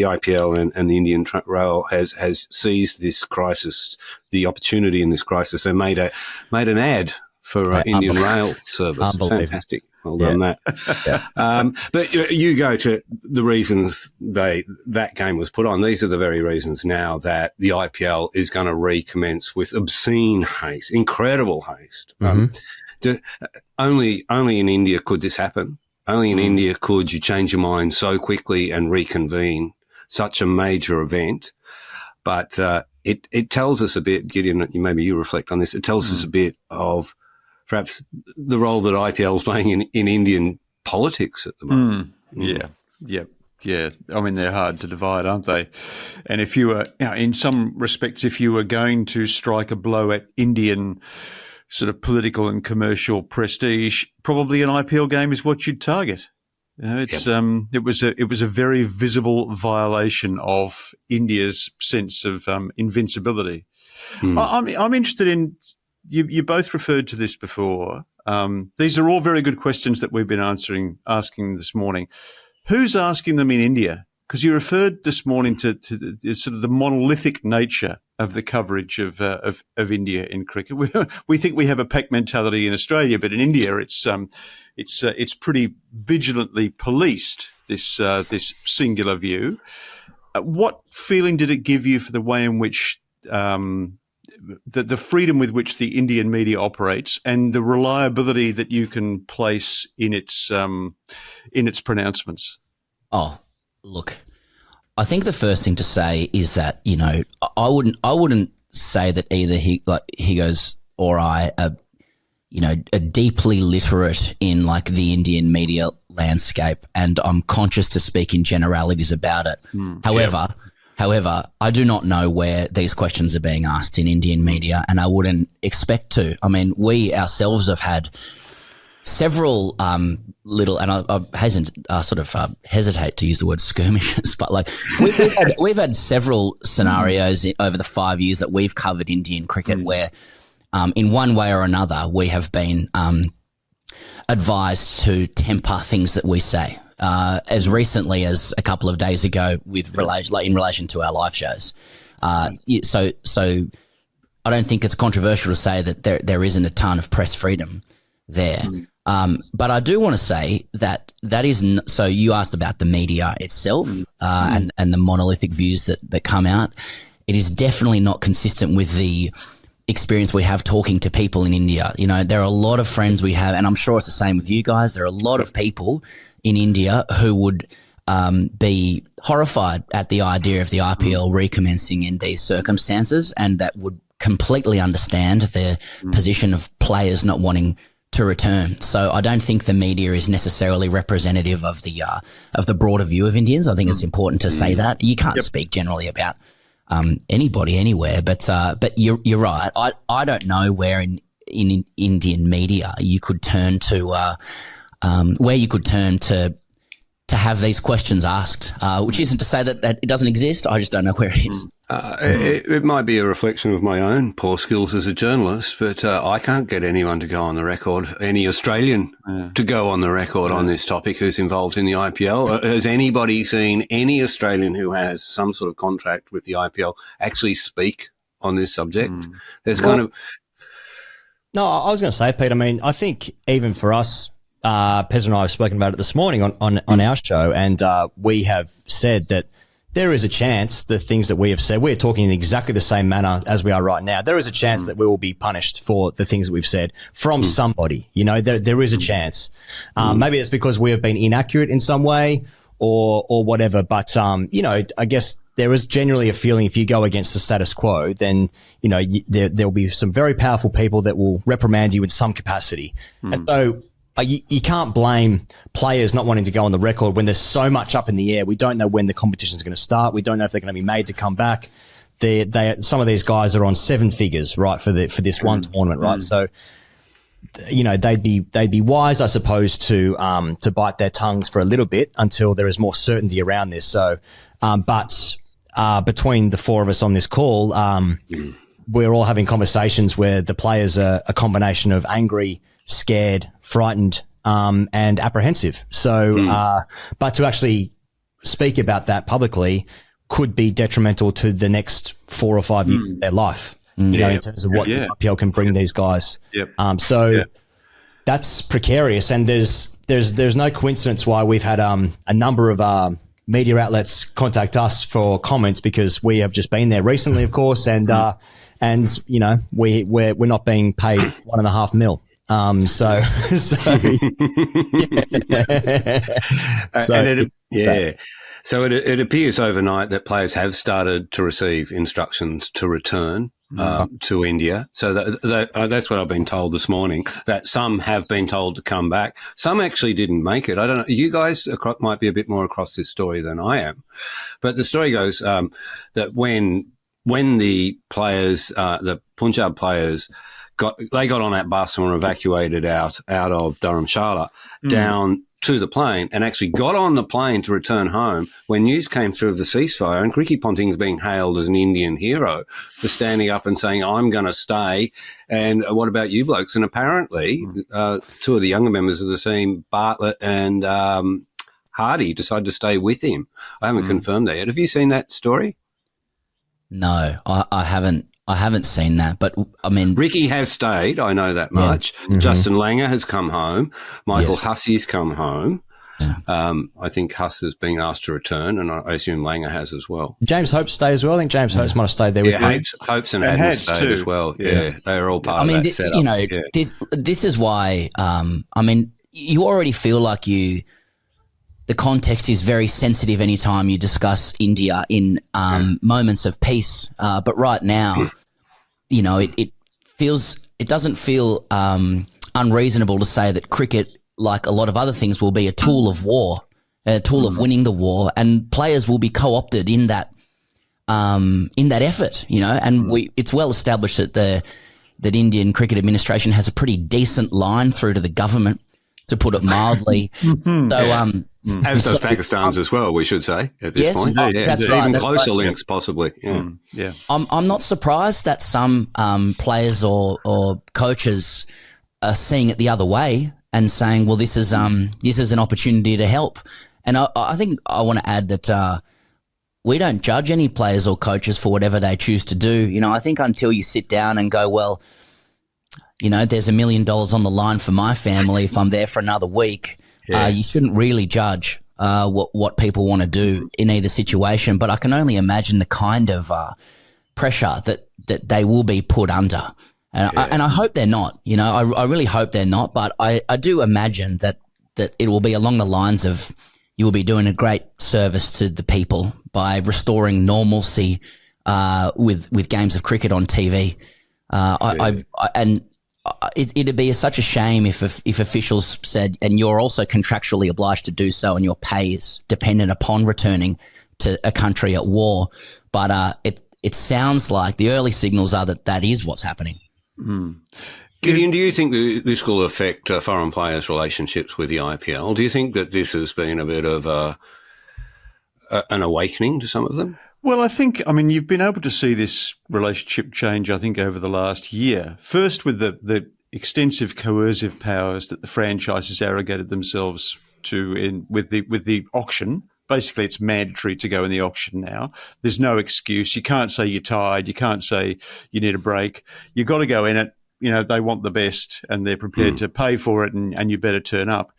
IPL and the Indian Rail has seized this crisis, the opportunity in this crisis, and made an ad for Indian Rail service. Fantastic. Well done, that. But you go to the reasons that game was put on. These are the very reasons now that the IPL is going to recommence with obscene haste, incredible haste. Only in India could this happen. Only in India could you change your mind so quickly and reconvene such a major event. But it tells us a bit, Gideon, maybe you reflect on this, it tells us a bit of perhaps the role that IPL is playing in Indian politics at the moment. Yeah. I mean, they're hard to divide, aren't they? And if you were, in some respects, if you were going to strike a blow at Indian sort of political and commercial prestige, probably an IPL game is what you'd target. You know, it was a very visible violation of India's sense of invincibility. I'm interested in. You both referred to this before. These are all very good questions that we've been asking this morning. Who's asking them in India? Because you referred this morning to the sort of the monolithic nature of the coverage of India in cricket. We think we have a pack mentality in Australia, but in India, it's pretty vigilantly policed. This singular view. What feeling did it give you for the way in which the freedom with which the Indian media operates and the reliability that you can place in its pronouncements? Oh, look, I think the first thing to say is that, you know, I wouldn't say that either Higgos or I are, you know, are deeply literate in like the Indian media landscape, and I'm conscious to speak in generalities about it. However, I do not know where these questions are being asked in Indian media, and I wouldn't expect to. I mean, we ourselves have had several little, and I hesitate to use the word skirmishes, but like we've had several scenarios over the 5 years that we've covered Indian cricket where, in one way or another, we have been advised to temper things that we say. As recently as a couple of days ago, in relation to our live shows. So I don't think it's controversial to say that there isn't a ton of press freedom there. But I do want to say that is so. You asked about the media itself and the monolithic views that come out. It is definitely not consistent with the experience we have talking to people in India. You know, there are a lot of friends we have, and I'm sure it's the same with you guys. There are a lot of people in India who would be horrified at the idea of the IPL recommencing in these circumstances, and that would completely understand the position of players not wanting to return. So I don't think the media is necessarily representative of the broader view of Indians. I think it's important to say that. You can't speak generally about anybody anywhere, but you're right. I don't know where in in Indian media you could turn to, where you could turn to have these questions asked, which isn't to say that it doesn't exist. I just don't know where it is. It might be a reflection of my own poor skills as a journalist, but I can't get anyone to go on the record, any Australian to go on the record on this topic who's involved in the IPL. Has anybody seen any Australian who has some sort of contract with the IPL actually speak on this subject? There's No, I was going to say, Pete, I mean, I think even for us, Pez and I have spoken about it this morning on our show, and we have said that there is a chance the things that we have said, we're talking in exactly the same manner as we are right now. There is a chance that we will be punished for the things that we've said from somebody. You know, there is a chance. Maybe it's because we have been inaccurate in some way or whatever. But, you know, I guess there is generally a feeling if you go against the status quo, then, you know, there will be some very powerful people that will reprimand you in some capacity. And so, you can't blame players not wanting to go on the record when there's so much up in the air. We don't know when the competition is going to start. We don't know if they're going to be made to come back. Some of these guys are on 7 figures, right, for this one tournament, right? So, you know, they'd be wise, I suppose, to bite their tongues for a little bit until there is more certainty around this. So, but between the 4 of us on this call, we're all having conversations where the players are a combination of angry, scared, frightened, and apprehensive. So, but to actually speak about that publicly could be detrimental to the next 4 or 5 years of their life, you know, in terms of what the IPL can bring these guys. That's precarious. And there's no coincidence why we've had, a number of, media outlets contact us for comments because we have just been there recently, of course. And, you know, we're not being paid $1.5 million. So it appears overnight that players have started to receive instructions to return to India. So that's what I've been told this morning, that some have been told to come back. Some actually didn't make it. I don't know. You guys might be a bit more across this story than I am. But the story goes that when the players, the Punjab players, they got on that bus and were evacuated out of Dharamshala down to the plane and actually got on the plane to return home when news came through of the ceasefire, and Kriki Ponting is being hailed as an Indian hero for standing up and saying, I'm going to stay. And what about you blokes? And apparently 2 of the younger members of the team, Bartlett and Hardy, decided to stay with him. I haven't confirmed that yet. Have you seen that story? No, I haven't. I haven't seen that, but I mean, Ricky has stayed. I know that much. Justin Langer has come home. Michael Hussey's come home. I think Huss has been asked to return, and I assume Langer has as well. James Hope stayed as well. I think James Hope might have stayed there with me. Hopes and Adams stayed too as well. Yeah, they are all part of that setup. You know, this is why. I mean, you already feel like the context is very sensitive anytime you discuss India in moments of peace. But right now, you know, it doesn't feel unreasonable to say that cricket, like a lot of other things, will be a tool of war, a tool of winning the war, and players will be co-opted in that effort, you know. And it's well established that Indian Cricket Administration has a pretty decent line through to the government, to put it mildly. As does Pakistan's as well, we should say, at this point. That's right. Even closer links, possibly. I'm not surprised that some players or coaches are seeing it the other way and saying, well, this is an opportunity to help. And I think I want to add that we don't judge any players or coaches for whatever they choose to do. You know, I think until you sit down and go, well, you know, there's $1 million on the line for my family if I'm there for another week. You shouldn't really judge what people want to do in either situation. But I can only imagine the kind of pressure that they will be put under. And I hope they're not. You know, I really hope they're not. But I do imagine that it will be along the lines of you will be doing a great service to the people by restoring normalcy with games of cricket on TV. It'd be such a shame if officials said, and you're also contractually obliged to do so, and your pay is dependent upon returning to a country at war. But it sounds like the early signals are that is what's happening. Gideon, do you think that this will affect foreign players' relationships with the IPL? Do you think that this has been a bit of an awakening to some of them? Well, I mean, you've been able to see this relationship change, I think, over the last year. First with the extensive coercive powers that the franchises arrogated themselves to with the auction. Basically, it's mandatory to go in the auction now. There's no excuse. You can't say you're tired. You can't say you need a break. You've got to go in it. They want the best and they're prepared to pay for it, and you better turn up.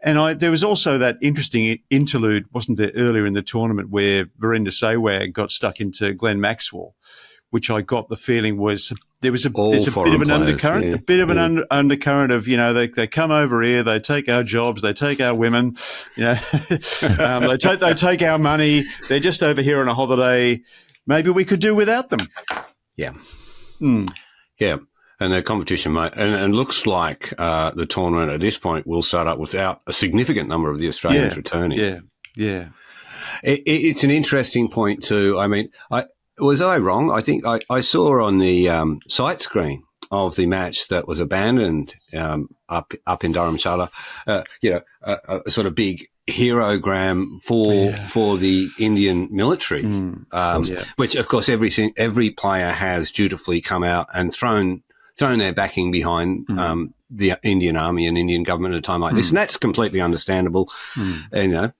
And there was also that interesting interlude, wasn't there, earlier in the tournament where Virender Sehwag got stuck into Glenn Maxwell, which I got the feeling was there's a bit of an undercurrent, undercurrent of, they come over here, they take our jobs, they take our women, they take our money, they're just over here on a holiday. Maybe we could do without them. Yeah. Yeah. And the competition, and looks like the tournament at this point will start up without a significant number of the Australians returning. Yeah. It's an interesting point too. I mean, was I wrong? I think I saw on the site screen of the match that was abandoned up in Dharamshala, a sort of big herogram for the Indian military, which of course every player has dutifully come out and thrown their backing behind the Indian Army and Indian government at a time like this. And that's completely understandable, and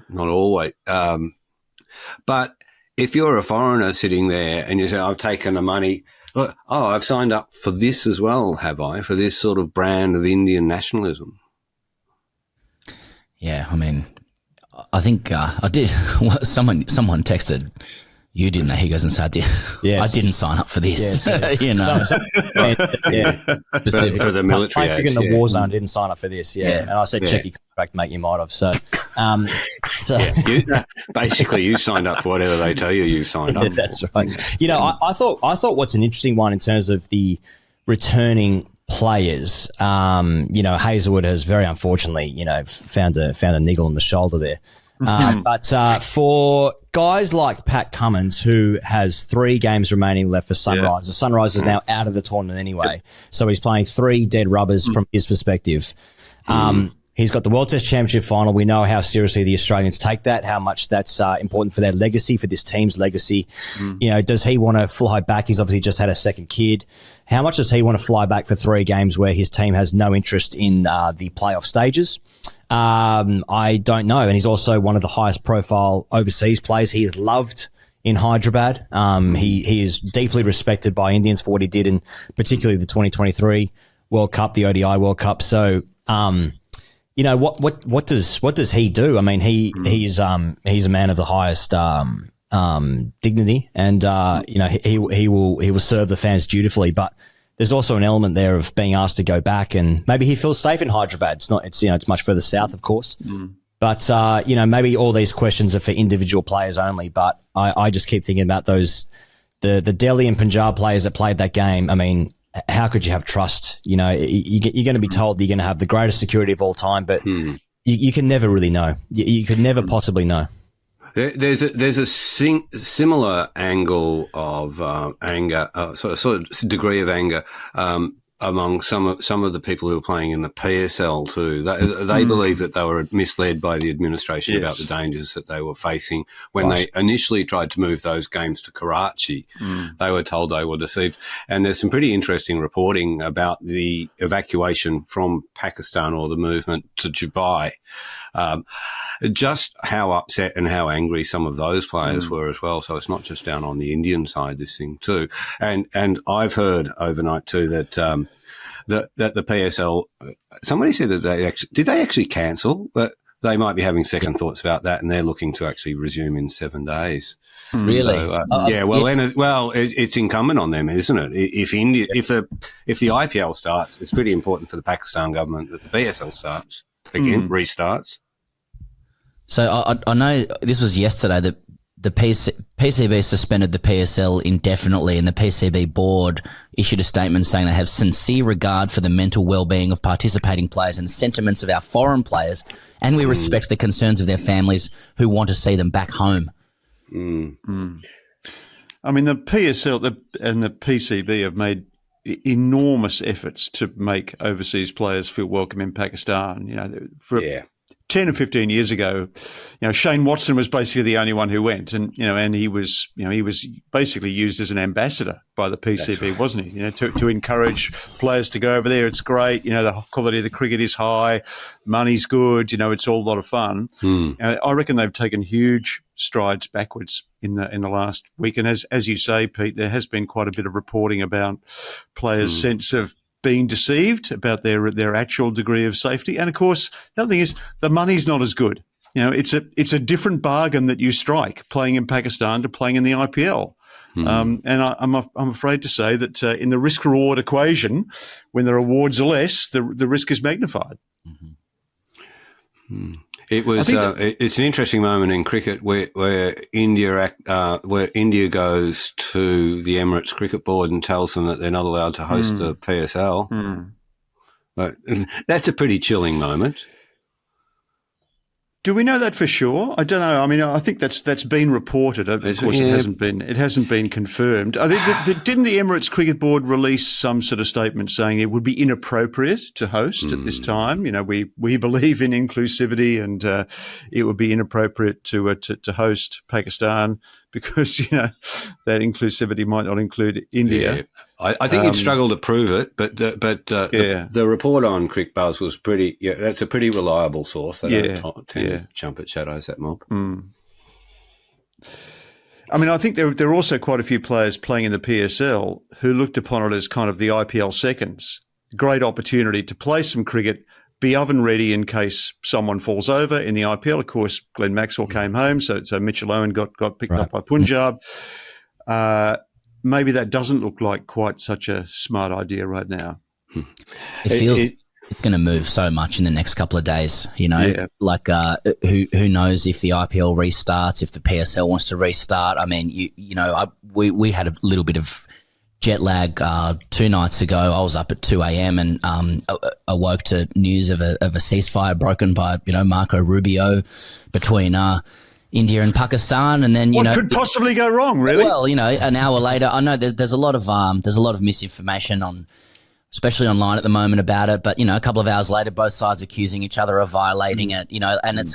not always. But if you're a foreigner sitting there and you say, I've taken the money, look, I've signed up for this as well, have I, for this sort of brand of Indian nationalism? Yeah, I mean, I think I did. Someone texted, you didn't know. He goes and said, I didn't sign up for this. Yes. For the military. I in the war zone didn't sign up for this. Yeah. And I said, check your contract, mate, you might have. Basically, you signed up for whatever they tell you signed up. That's right. I thought what's an interesting one in terms of the returning players. Hazelwood has very unfortunately, found a niggle in the shoulder there. But for guys like Pat Cummins, who has 3 games remaining left for Sunrise, the Sunrise is now out of the tournament anyway, so he's playing 3 dead rubbers from his perspective. He's got the World Test Championship final. We know how seriously the Australians take that, how much that's important for their legacy, for this team's legacy. Does he want to fly back? He's obviously just had a second kid. How much does he want to fly back for 3 games where his team has no interest in the playoff stages? I don't know. And he's also one of the highest profile overseas players. He is loved in Hyderabad. He is deeply respected by Indians for what he did in particularly the 2023 World Cup, the ODI World Cup. So, what does he do? I mean, he's a man of the highest dignity, and he will serve the fans dutifully. But there's also an element there of being asked to go back, and maybe he feels safe in Hyderabad. It's much further south, of course. But maybe all these questions are for individual players only. But I just keep thinking about the Delhi and Punjab players that played that game. I mean, how could you have trust? You're going to be told that you're going to have the greatest security of all time, but you can never really know. You could never possibly know. There's a similar angle of anger, sort of degree of anger among some of the people who are playing in the PSL too. They believe that they were misled by the administration about the dangers that they were facing when they initially tried to move those games to Karachi. They were told they were deceived. And there's some pretty interesting reporting about the evacuation from Pakistan, or the movement to Dubai. Just how upset and how angry some of those players were as well. So it's not just down on the Indian side, this thing too. And I've heard overnight too that the PSL, somebody said that did they actually cancel? But they might be having second thoughts about that, and they're looking to actually resume in 7 days. Really? So, it's incumbent on them, isn't it? If the IPL starts, it's pretty important for the Pakistan government that the PSL starts again, restarts. So I know this was yesterday that the PCB suspended the PSL indefinitely, and the PCB board issued a statement saying they have sincere regard for the mental well-being of participating players and sentiments of our foreign players, and we respect the concerns of their families who want to see them back home. I mean, the PSL and the PCB have made enormous efforts to make overseas players feel welcome in Pakistan. 10 or 15 years ago, Shane Watson was basically the only one who went, and he was basically used as an ambassador by the PCB, right, wasn't he? To encourage players to go over there. It's great. The quality of the cricket is high, money's good. It's all a lot of fun. I reckon they've taken huge strides backwards in the last week, and as you say, Pete, there has been quite a bit of reporting about players' sense of being deceived about their actual degree of safety. And of course, the other thing is the money's not as good. It's a different bargain that you strike playing in Pakistan to playing in the IPL. And I'm afraid to say that in the risk reward equation, when the rewards are less, the risk is magnified. It was. It's an interesting moment in cricket where India goes to the Emirates Cricket Board and tells them that they're not allowed to host the PSL. But that's a pretty chilling moment. Do we know that for sure? I don't know. I mean, I think that's been reported. Of course, it hasn't been confirmed. I think didn't the Emirates Cricket Board release some sort of statement saying it would be inappropriate to host at this time? We believe in inclusivity, and it would be inappropriate to host Pakistan because that inclusivity might not include India. Yeah. I think you'd struggle to prove it, but the report on CricBuzz was pretty. Yeah, that's a pretty reliable source. They don't tend to jump at shadows that mob. I mean, I think there are also quite a few players playing in the PSL who looked upon it as kind of the IPL seconds. Great opportunity to play some cricket, be oven ready in case someone falls over in the IPL. Of course, Glenn Maxwell came home, so Mitchell Owen got picked up by Punjab. Maybe that doesn't look like quite such a smart idea right now. It feels it's going to move so much in the next couple of days, like who knows if the IPL restarts, if the PSL wants to restart. I mean, we had a little bit of jet lag 2 nights ago. I was up at 2 a.m. and awoke to news of a ceasefire broken by, Marco Rubio between India and Pakistan, and then what could possibly go wrong, really? Well, an hour later, I know there's a lot of misinformation especially online at the moment about it. But a couple of hours later, both sides accusing each other of violating it. And there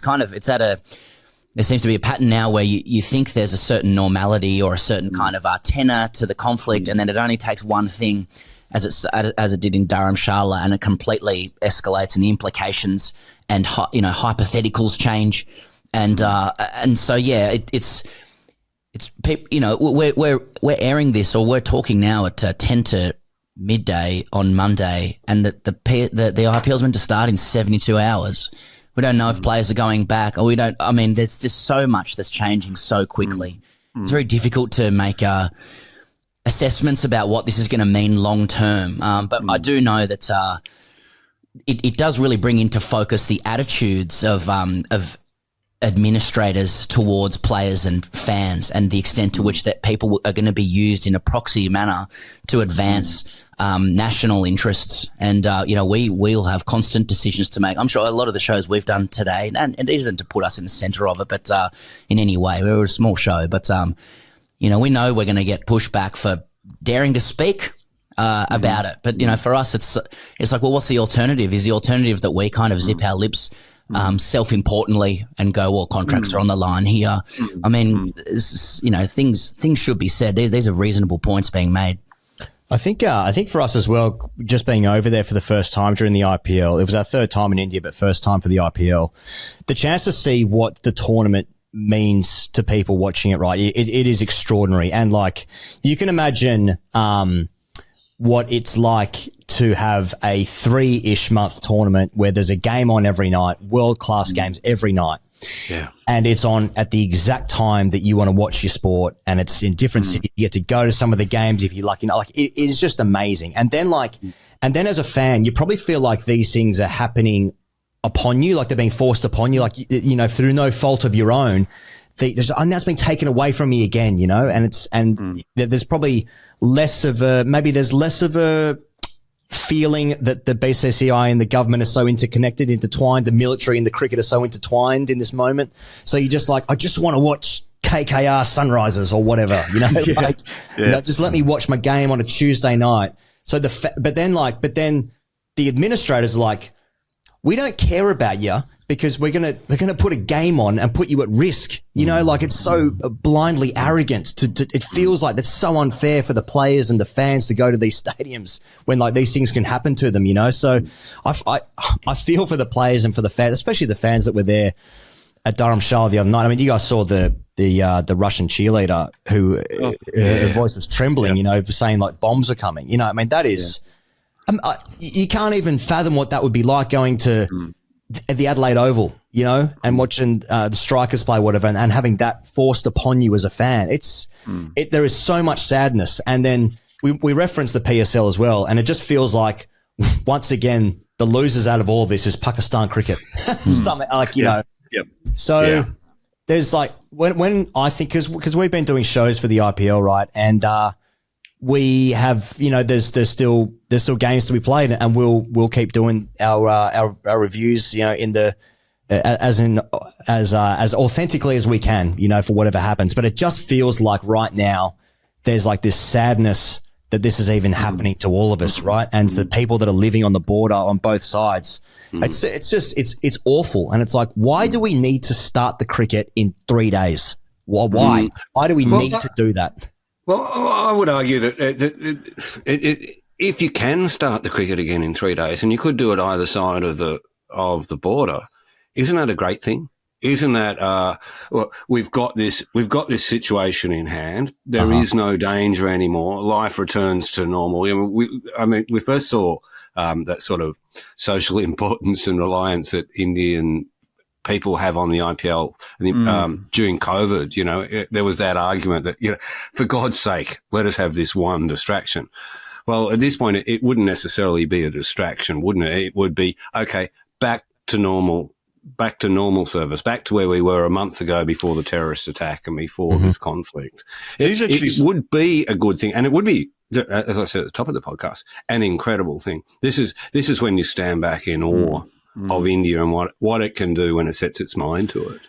seems to be a pattern now where you think there's a certain normality or a certain kind of tenor to the conflict, and then it only takes one thing, as it did in Dharamshala, and it completely escalates, and the implications and hypotheticals change. And so it's we're airing this, or we're talking now at 10 to midday on Monday, and the IPL's meant to start in 72 hours. We don't know if players are going back, or we don't. I mean, there's just so much that's changing so quickly. It's very difficult to make assessments about what this is going to mean long term. But I do know that it does really bring into focus the attitudes of administrators towards players and fans, and the extent to which that people are going to be used in a proxy manner to advance national interests. And we'll have constant decisions to make. I'm sure a lot of the shows we've done today, and it isn't to put us in the centre of it, but in any way, we're a small show, but we know we're going to get pushback for daring to speak about it. But for us, it's like, well, what's the alternative? Is the alternative that we kind of zip our lips self-importantly and go, well, contracts are on the line here. I mean, things should be said. These are reasonable points being made. I think for us as well, just being over there for the first time during the IPL, it was our third time in India, but first time for the IPL. The chance to see what the tournament means to people watching it, right? It is extraordinary. And like, you can imagine, what it's like to have a 3-ish month tournament where there's a game on every night, world-class games every night. Yeah. And it's on at the exact time that you want to watch your sport, and it's in different cities. You get to go to some of the games if you like, it is just amazing. And then as a fan, you probably feel like these things are happening upon you, like they're being forced upon you, like, through no fault of your own. And that's been taken away from me again, and there's probably less of a feeling that the BCCI and the government are so intertwined, the military and the cricket are so intertwined in this moment. So you just I just want to watch KKR Sunrisers or whatever, just let me watch my game on a Tuesday night. So but then the administrators are like, we don't care about you because we're gonna put a game on and put you at risk. You know, like it's so blindly arrogant. It feels like that's so unfair for the players and the fans to go to these stadiums when like these things can happen to them. You know, so I feel for the players and for the fans, especially the fans that were there at Dharamshala the other night. I mean, you guys saw the Russian cheerleader who her voice was trembling. You know, saying like bombs are coming. You know, I mean that is. You can't even fathom what that would be like going to the Adelaide Oval, you know, and watching the Strikers play, whatever, and having that forced upon you as a fan. There is so much sadness. And then we reference the PSL as well, and it just feels like once again the losers out of all this is Pakistan cricket. Something like, you know. Yep. So there's like when I think because we've been doing shows for the IPL, right, and we have, you know, there's still games to be played, and we'll keep doing our reviews, you know, in the as authentically as we can, you know, for whatever happens. But it just feels like right now there's like this sadness that this is even happening to all of us, right? And the people that are living on the border on both sides. It's awful, and it's like, why do we need to start the cricket in 3 days? Why? Why do we need to do that? Well, I would argue that if you can start the cricket again in 3 days, and you could do it either side of the border, isn't that a great thing? Isn't that well, we've got this situation in hand. There is no danger anymore. Life returns to normal. We first saw that sort of social importance and reliance that Indian people have on the IPL during COVID. You know, there was that argument that, you know, for God's sake, let us have this one distraction. Well, at this point, it wouldn't necessarily be a distraction, wouldn't it? It would be, okay, back to normal service, back to where we were a month ago before the terrorist attack and before this conflict. It would be a good thing, and it would be, as I said at the top of the podcast, an incredible thing. This is when you stand back in awe of India and what it can do when it sets its mind to it.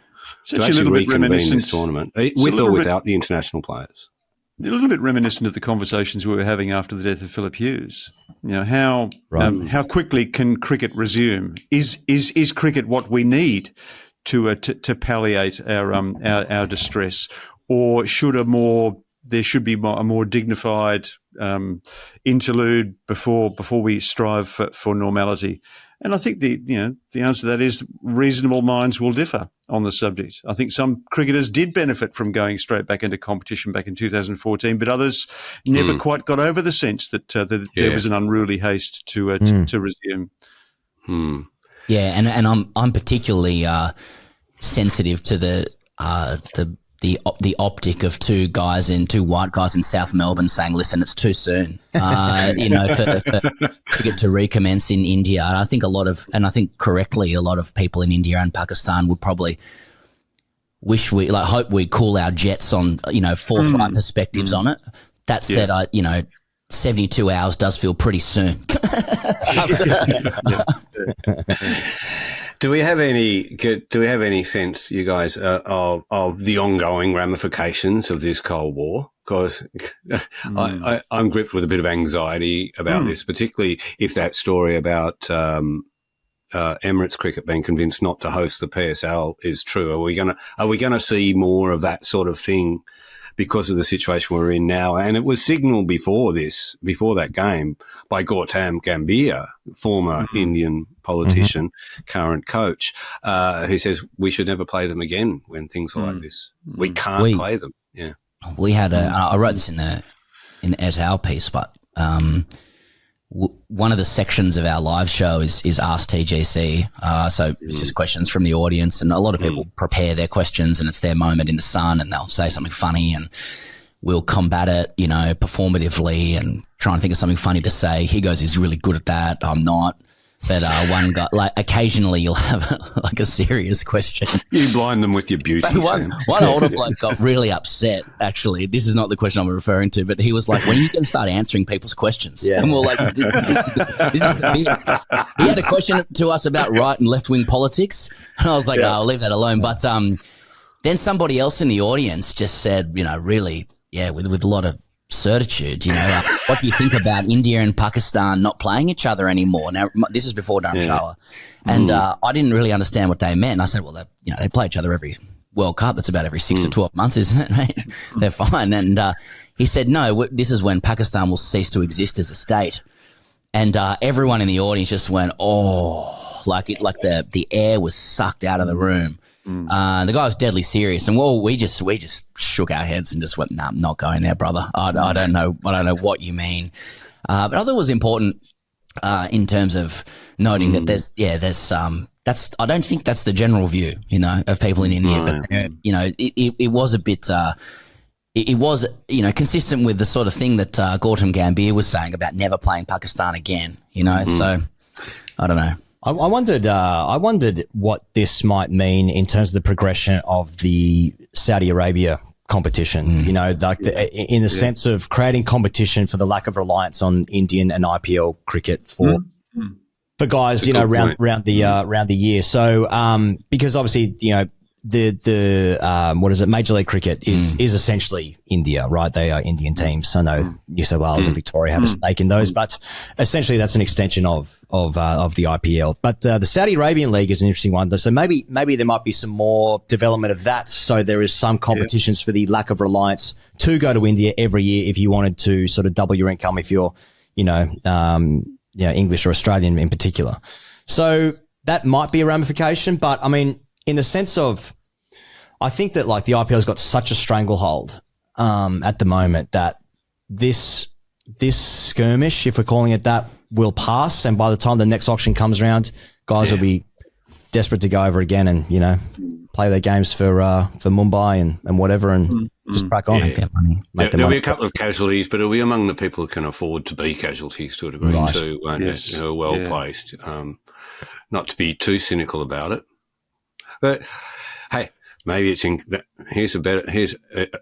To actually reconvene this tournament, with or without the international players. A little bit reminiscent of the conversations we were having after the death of Philip Hughes. You know, how quickly can cricket resume? Is cricket what we need to palliate our distress, or should there should be a more dignified interlude before we strive for normality? And I think the answer to that is reasonable minds will differ on the subject. I think some cricketers did benefit from going straight back into competition back in 2014, but others never quite got over the sense that there was an unruly haste to resume. Yeah, and I'm particularly sensitive to the optic of two white guys in South Melbourne saying, "Listen, it's too soon," for cricket to recommence in India. And I think correctly, a lot of people in India and Pakistan would probably hope we'd cool our jets on, forthright perspectives on it. That said, 72 hours does feel pretty soon. Do we have any sense, you guys, of the ongoing ramifications of this Cold War? Because I'm gripped with a bit of anxiety about this, particularly if that story about Emirates Cricket being convinced not to host the PSL is true. Are we gonna see more of that sort of thing because of the situation we're in now? And it was signalled before that game by Gautam Gambhir, former Indian politician, current coach, who says we should never play them again when things are like this. We can't play them. Yeah. We had I wrote this in Et al piece, but one of the sections of our live show is Ask TGC. So it's just questions from the audience, and a lot of people prepare their questions, and it's their moment in the sun, and they'll say something funny, and we'll combat it, performatively, and try and think of something funny to say. He goes, he's really good at that. I'm not. But one guy, occasionally you'll have a serious question. You blind them with your beauty. One older bloke got really upset, actually. This is not the question I'm referring to, but he was like, when are you going to start answering people's questions? Yeah. And we're like, this is the thing. He had a question to us about right and left-wing politics, and I was like, I'll leave that alone. But then somebody else in the audience just said, really, with a lot of certitude. What do you think about India and Pakistan not playing each other anymore? Now, this is before Dharamshala, and I didn't really understand what they meant. I said, well, they play each other every World Cup. That's about every 6 to 12 months, isn't it, mate? They're fine. And he said, no, this is when Pakistan will cease to exist as a state. And everyone in the audience just went, oh, like the air was sucked out of the room. The guy was deadly serious, and we just shook our heads and just went, "Nah, I'm not going there, brother. I don't know what you mean." But I thought it was important in terms of noting that there's that's I don't think that's the general view, of people in India, but it was a bit. It was, consistent with the sort of thing that Gautam Gambhir was saying about never playing Pakistan again. So I don't know. I wondered what this might mean in terms of the progression of the Saudi Arabia competition. In the sense of creating competition for the lack of reliance on Indian and IPL cricket for guys, around the year. So, because obviously, the what is it? Major League Cricket is essentially India, right? They are Indian teams. I know New South Wales and Victoria have a stake in those, but essentially that's an extension of the IPL. But the Saudi Arabian League is an interesting one. So maybe there might be some more development of that. So there is some competitions for the lack of reliance to go to India every year if you wanted to sort of double your income if you're English or Australian in particular. So that might be a ramification, but I mean, in the sense of, I think that like the IPL's got such a stranglehold at the moment that this skirmish, if we're calling it that, will pass. And by the time the next auction comes around, guys will be desperate to go over again and, play their games for Mumbai and whatever and just crack on and get money. There'll be a couple of casualties, but it'll be among the people who can afford to be casualties to a degree too, won't it? Who are well placed. Not to be too cynical about it. But hey, maybe here's a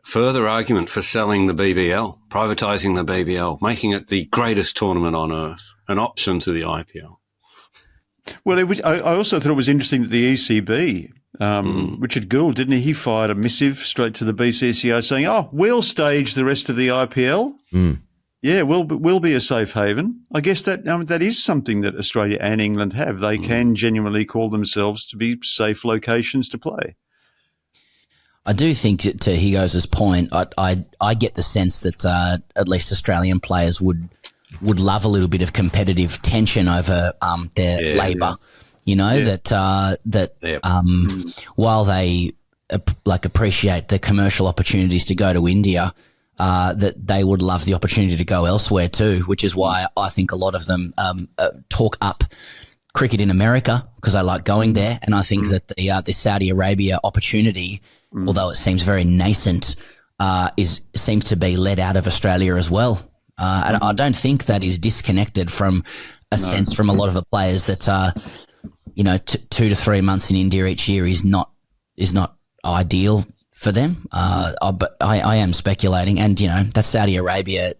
further argument for selling the BBL, privatising the BBL, making it the greatest tournament on earth, an option to the IPL. Well, I also thought it was interesting that the ECB, Richard Gould, didn't he? He fired a missive straight to the BCCI saying, "Oh, we'll stage the rest of the IPL. Yeah, we'll be a safe haven." I guess that is something that Australia and England have. They can genuinely call themselves to be safe locations to play. I do think, to Higos' point, I get the sense that at least Australian players would love a little bit of competitive tension over their labour. While they appreciate the commercial opportunities to go to India, that they would love the opportunity to go elsewhere too, which is why I think a lot of them talk up cricket in America because they like going there. And I think that the Saudi Arabia opportunity, although it seems very nascent, seems to be led out of Australia as well. And I don't think that is disconnected from a sense from a lot of the players that 2 to 3 months in India each year is not ideal for them. But I am speculating, and that Saudi Arabia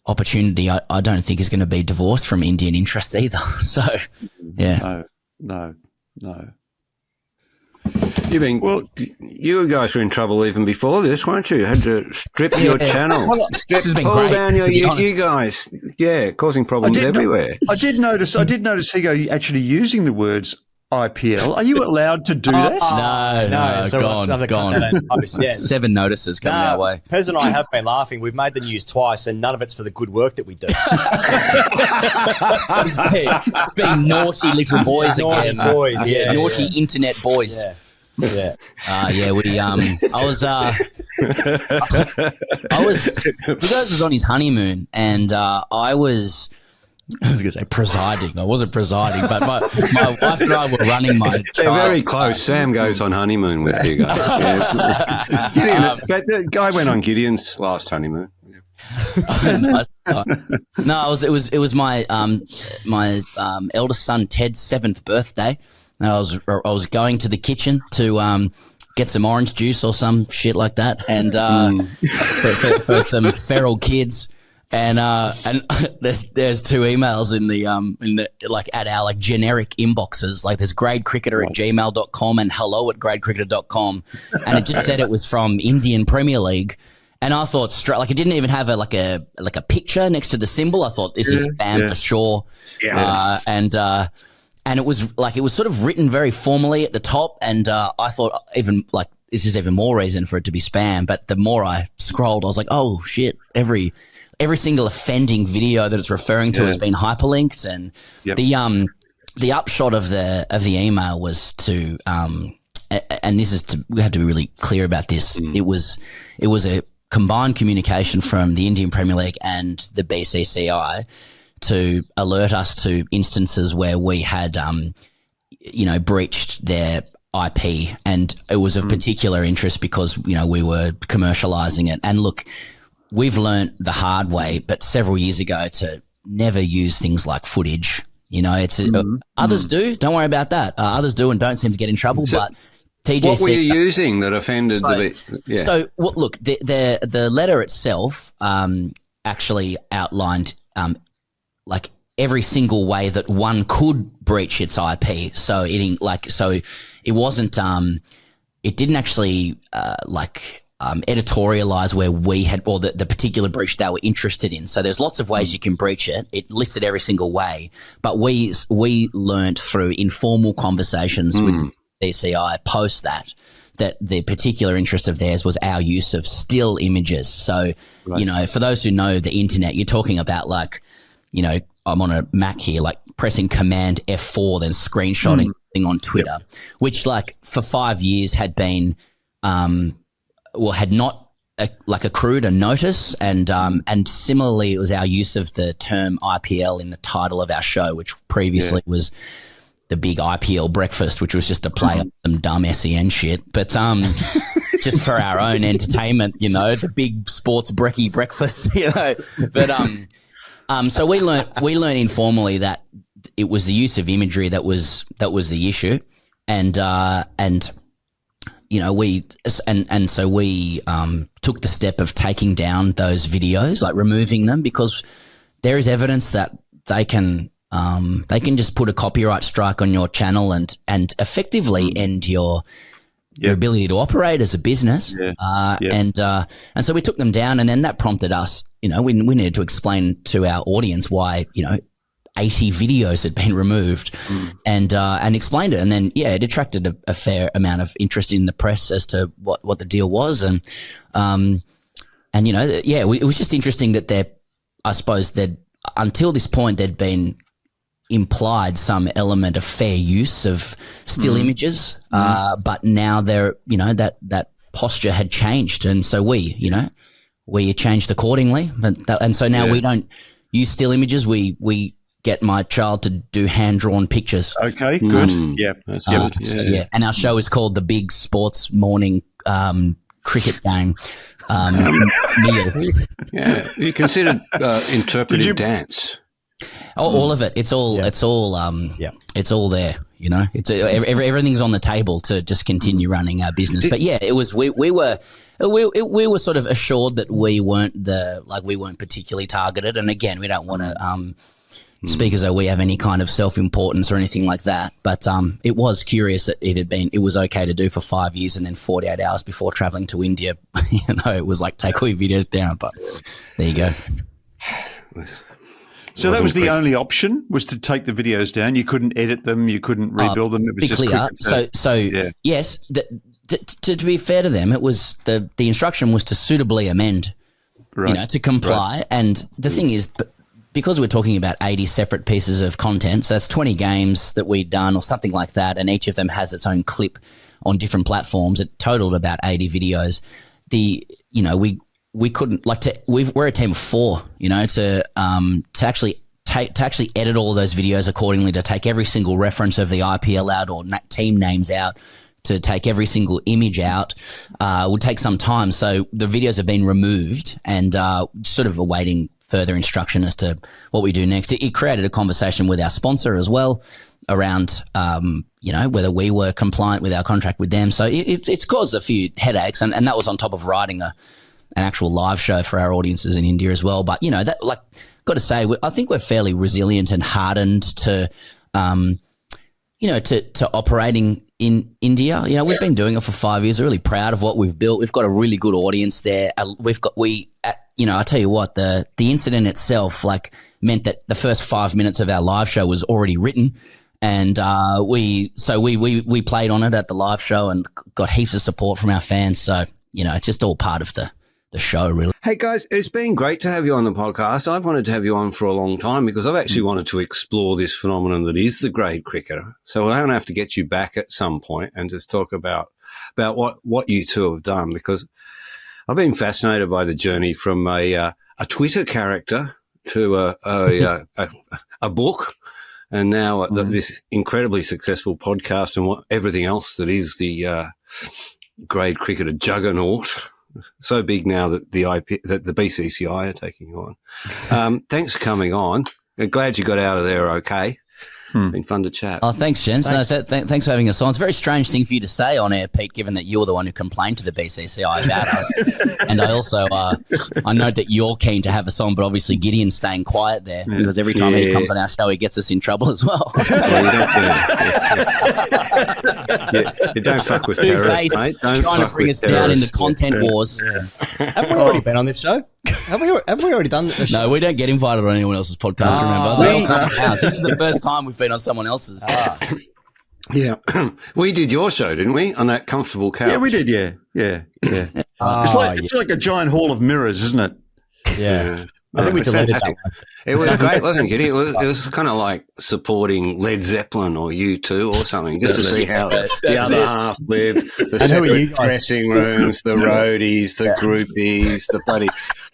opportunity I don't think is going to be divorced from Indian interests either. So yeah, no. You guys were in trouble even before this, weren't you? You had to strip your channel. This has been great, down you guys. Yeah, causing problems everywhere. I did notice Higo actually using the words IPL. Are you allowed to do that? No. So gone. 7 notices coming our way. Pez and I have been laughing. We've made the news twice, and none of it's for the good work that we do. It's been naughty little boys again. Naughty internet boys. Yeah. Because was on his honeymoon, and I was going to say presiding. I wasn't presiding, but my wife and I were running my They're very close. Sam goes on honeymoon with you guys. The guy went on Gideon's last honeymoon. No, it was my eldest son Ted's 7th birthday, and I was going to the kitchen to get some orange juice or some shit like that, and for some feral kids. And there's 2 emails in the at our generic inboxes. Like there's gradecricketer@gmail.com and hello@gradecricketer.com, and it just said it was from Indian Premier League, And I thought it didn't even have a picture next to the symbol. I thought this is spam for sure. Yeah. And it was sort of written very formally at the top. And I thought this is even more reason for it to be spam. But the more I scrolled, I was like, oh shit, every single offending video that it's referring to has been hyperlinked. And the upshot of the email was to and we have to be really clear about this. It was a combined communication from the Indian Premier League and the BCCI to alert us to instances where we had, breached their IP, and it was of particular interest because, we were commercializing it. And look, we've learnt the hard way, but several years ago to never use things like footage. Others do. Don't worry about that. Others do and don't seem to get in trouble, but TGC. What were you using that offended So, look, the letter itself actually outlined every single way that one could breach its IP. So it wasn't it didn't actually editorialize where we had, or the particular breach they were interested in. So there's lots of ways you can breach it. It listed every single way, but we learnt through informal conversations with DCI post that the particular interest of theirs was our use of still images. So, for those who know the internet, you're talking about I'm on a Mac here, pressing Command F4, then screenshotting thing on Twitter, which for 5 years had been, had not accrued a notice. And similarly, it was our use of the term IPL in the title of our show, which previously was the big IPL breakfast, which was just a play on some dumb SEN shit. But just for our own entertainment, the big sports brekkie breakfast, But so we learned informally that it was the use of imagery that was the issue, and so we took the step of taking down those videos, removing them, because there is evidence that they can just put a copyright strike on your channel and effectively end your ability to operate as a business. And so we took them down, and then that prompted us, we needed to explain to our audience why, 80 videos had been removed and explained it. And then, it attracted a fair amount of interest in the press as to what the deal was. And it was just interesting that I suppose that until this point, there'd been implied some element of fair use of still images. But now that posture had changed. And so we changed accordingly. And so now we don't use still images. We get my child to do hand-drawn pictures. Okay, good. That's good. So, and our show is called The Big Sports Morning Cricket Game Meal. You considered interpretive dance. All of it. It's all there. It's everything's on the table to just continue running our business. But it was we were sort of assured that we weren't particularly targeted. And again, we don't want to speak as though we have any kind of self-importance or anything like that. But it was curious that it was okay to do for 5 years, and then 48 hours before traveling to India, it was take all your videos down. But there you go. So that was the only option, was to take the videos down. You couldn't edit them. You couldn't rebuild them. It was just clear. Yes, to be fair to them, it was the instruction was to suitably amend, to comply. Right. And the thing is, because we're talking about 80 separate pieces of content, so that's 20 games that we'd done or something like that, and each of them has its own clip on different platforms. It totaled about 80 videos. We couldn't we're a team of 4, to actually edit all of those videos accordingly, to take every single reference of the IPL out or team names out, to take every single image out, would take some time. So the videos have been removed and sort of awaiting further instruction as to what we do next. It created a conversation with our sponsor as well around, whether we were compliant with our contract with them. So it's caused a few headaches, and that was on top of writing an actual live show for our audiences in India as well. But, got to say, I think we're fairly resilient and hardened to operating in India. You know, we've been doing it for 5 years. We're really proud of what we've built. We've got a really good audience there. I tell you what, the incident itself like meant that the first 5 minutes of our live show was already written, and we played on it at the live show and got heaps of support from our fans. So you know, it's just all part of the show, really. Hey guys, it's been great to have you on the podcast. I've wanted to have you on for a long time because I've actually wanted to explore this phenomenon that is the grade cricketer. So I'm going to have to get you back at some point and just talk about what you two have done, because I've been fascinated by the journey from a Twitter character to a book, and now this incredibly successful podcast and everything else that is the grade cricketer juggernaut. So big now that the BCCI are taking you on. Thanks for coming on. Glad you got out of there okay. Been fun to chat. Oh, thanks, Jens. Thanks. No, thanks for having us on. It's a very strange thing for you to say on air, Pete, given that you're the one who complained to the BCCI about us. And I also I note that you're keen to have us on, but obviously Gideon's staying quiet there because every time he comes on our show, he gets us in trouble as well. You don't fuck with terrorists, mate. Trying to bring us down in the content wars. Haven't we already been on this show? Have we already done this show? No, we don't get invited on anyone else's podcast, remember? They all come to ours. This is the first time we've been on someone else's. Yeah. We did your show, didn't we? On that comfortable couch. Yeah, we did, yeah. It's like a giant hall of mirrors, isn't it? Yeah. I think we deleted that one. It was great, wasn't it? It was kind of like supporting Led Zeppelin or U2 or something, just to see how the other half lived. The separate dressing rooms, the roadies, the groupies,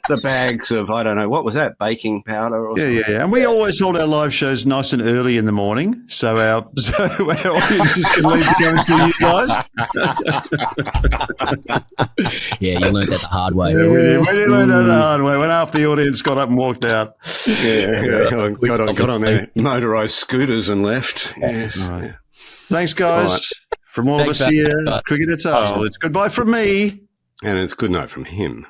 the bags of, I don't know, what was that, baking powder? Or something? Yeah. And we always hold our live shows nice and early in the morning, so our audiences can leave to go and see you guys. Yeah, you learned that the hard way. Yeah, we did learn that the hard way when half the audience got up and walked out. Got on their motorised scooters and left. Yes. Right. Yeah. Thanks, guys. From all of us here, Cricketer Tale. It's goodbye from me. And it's good night from him.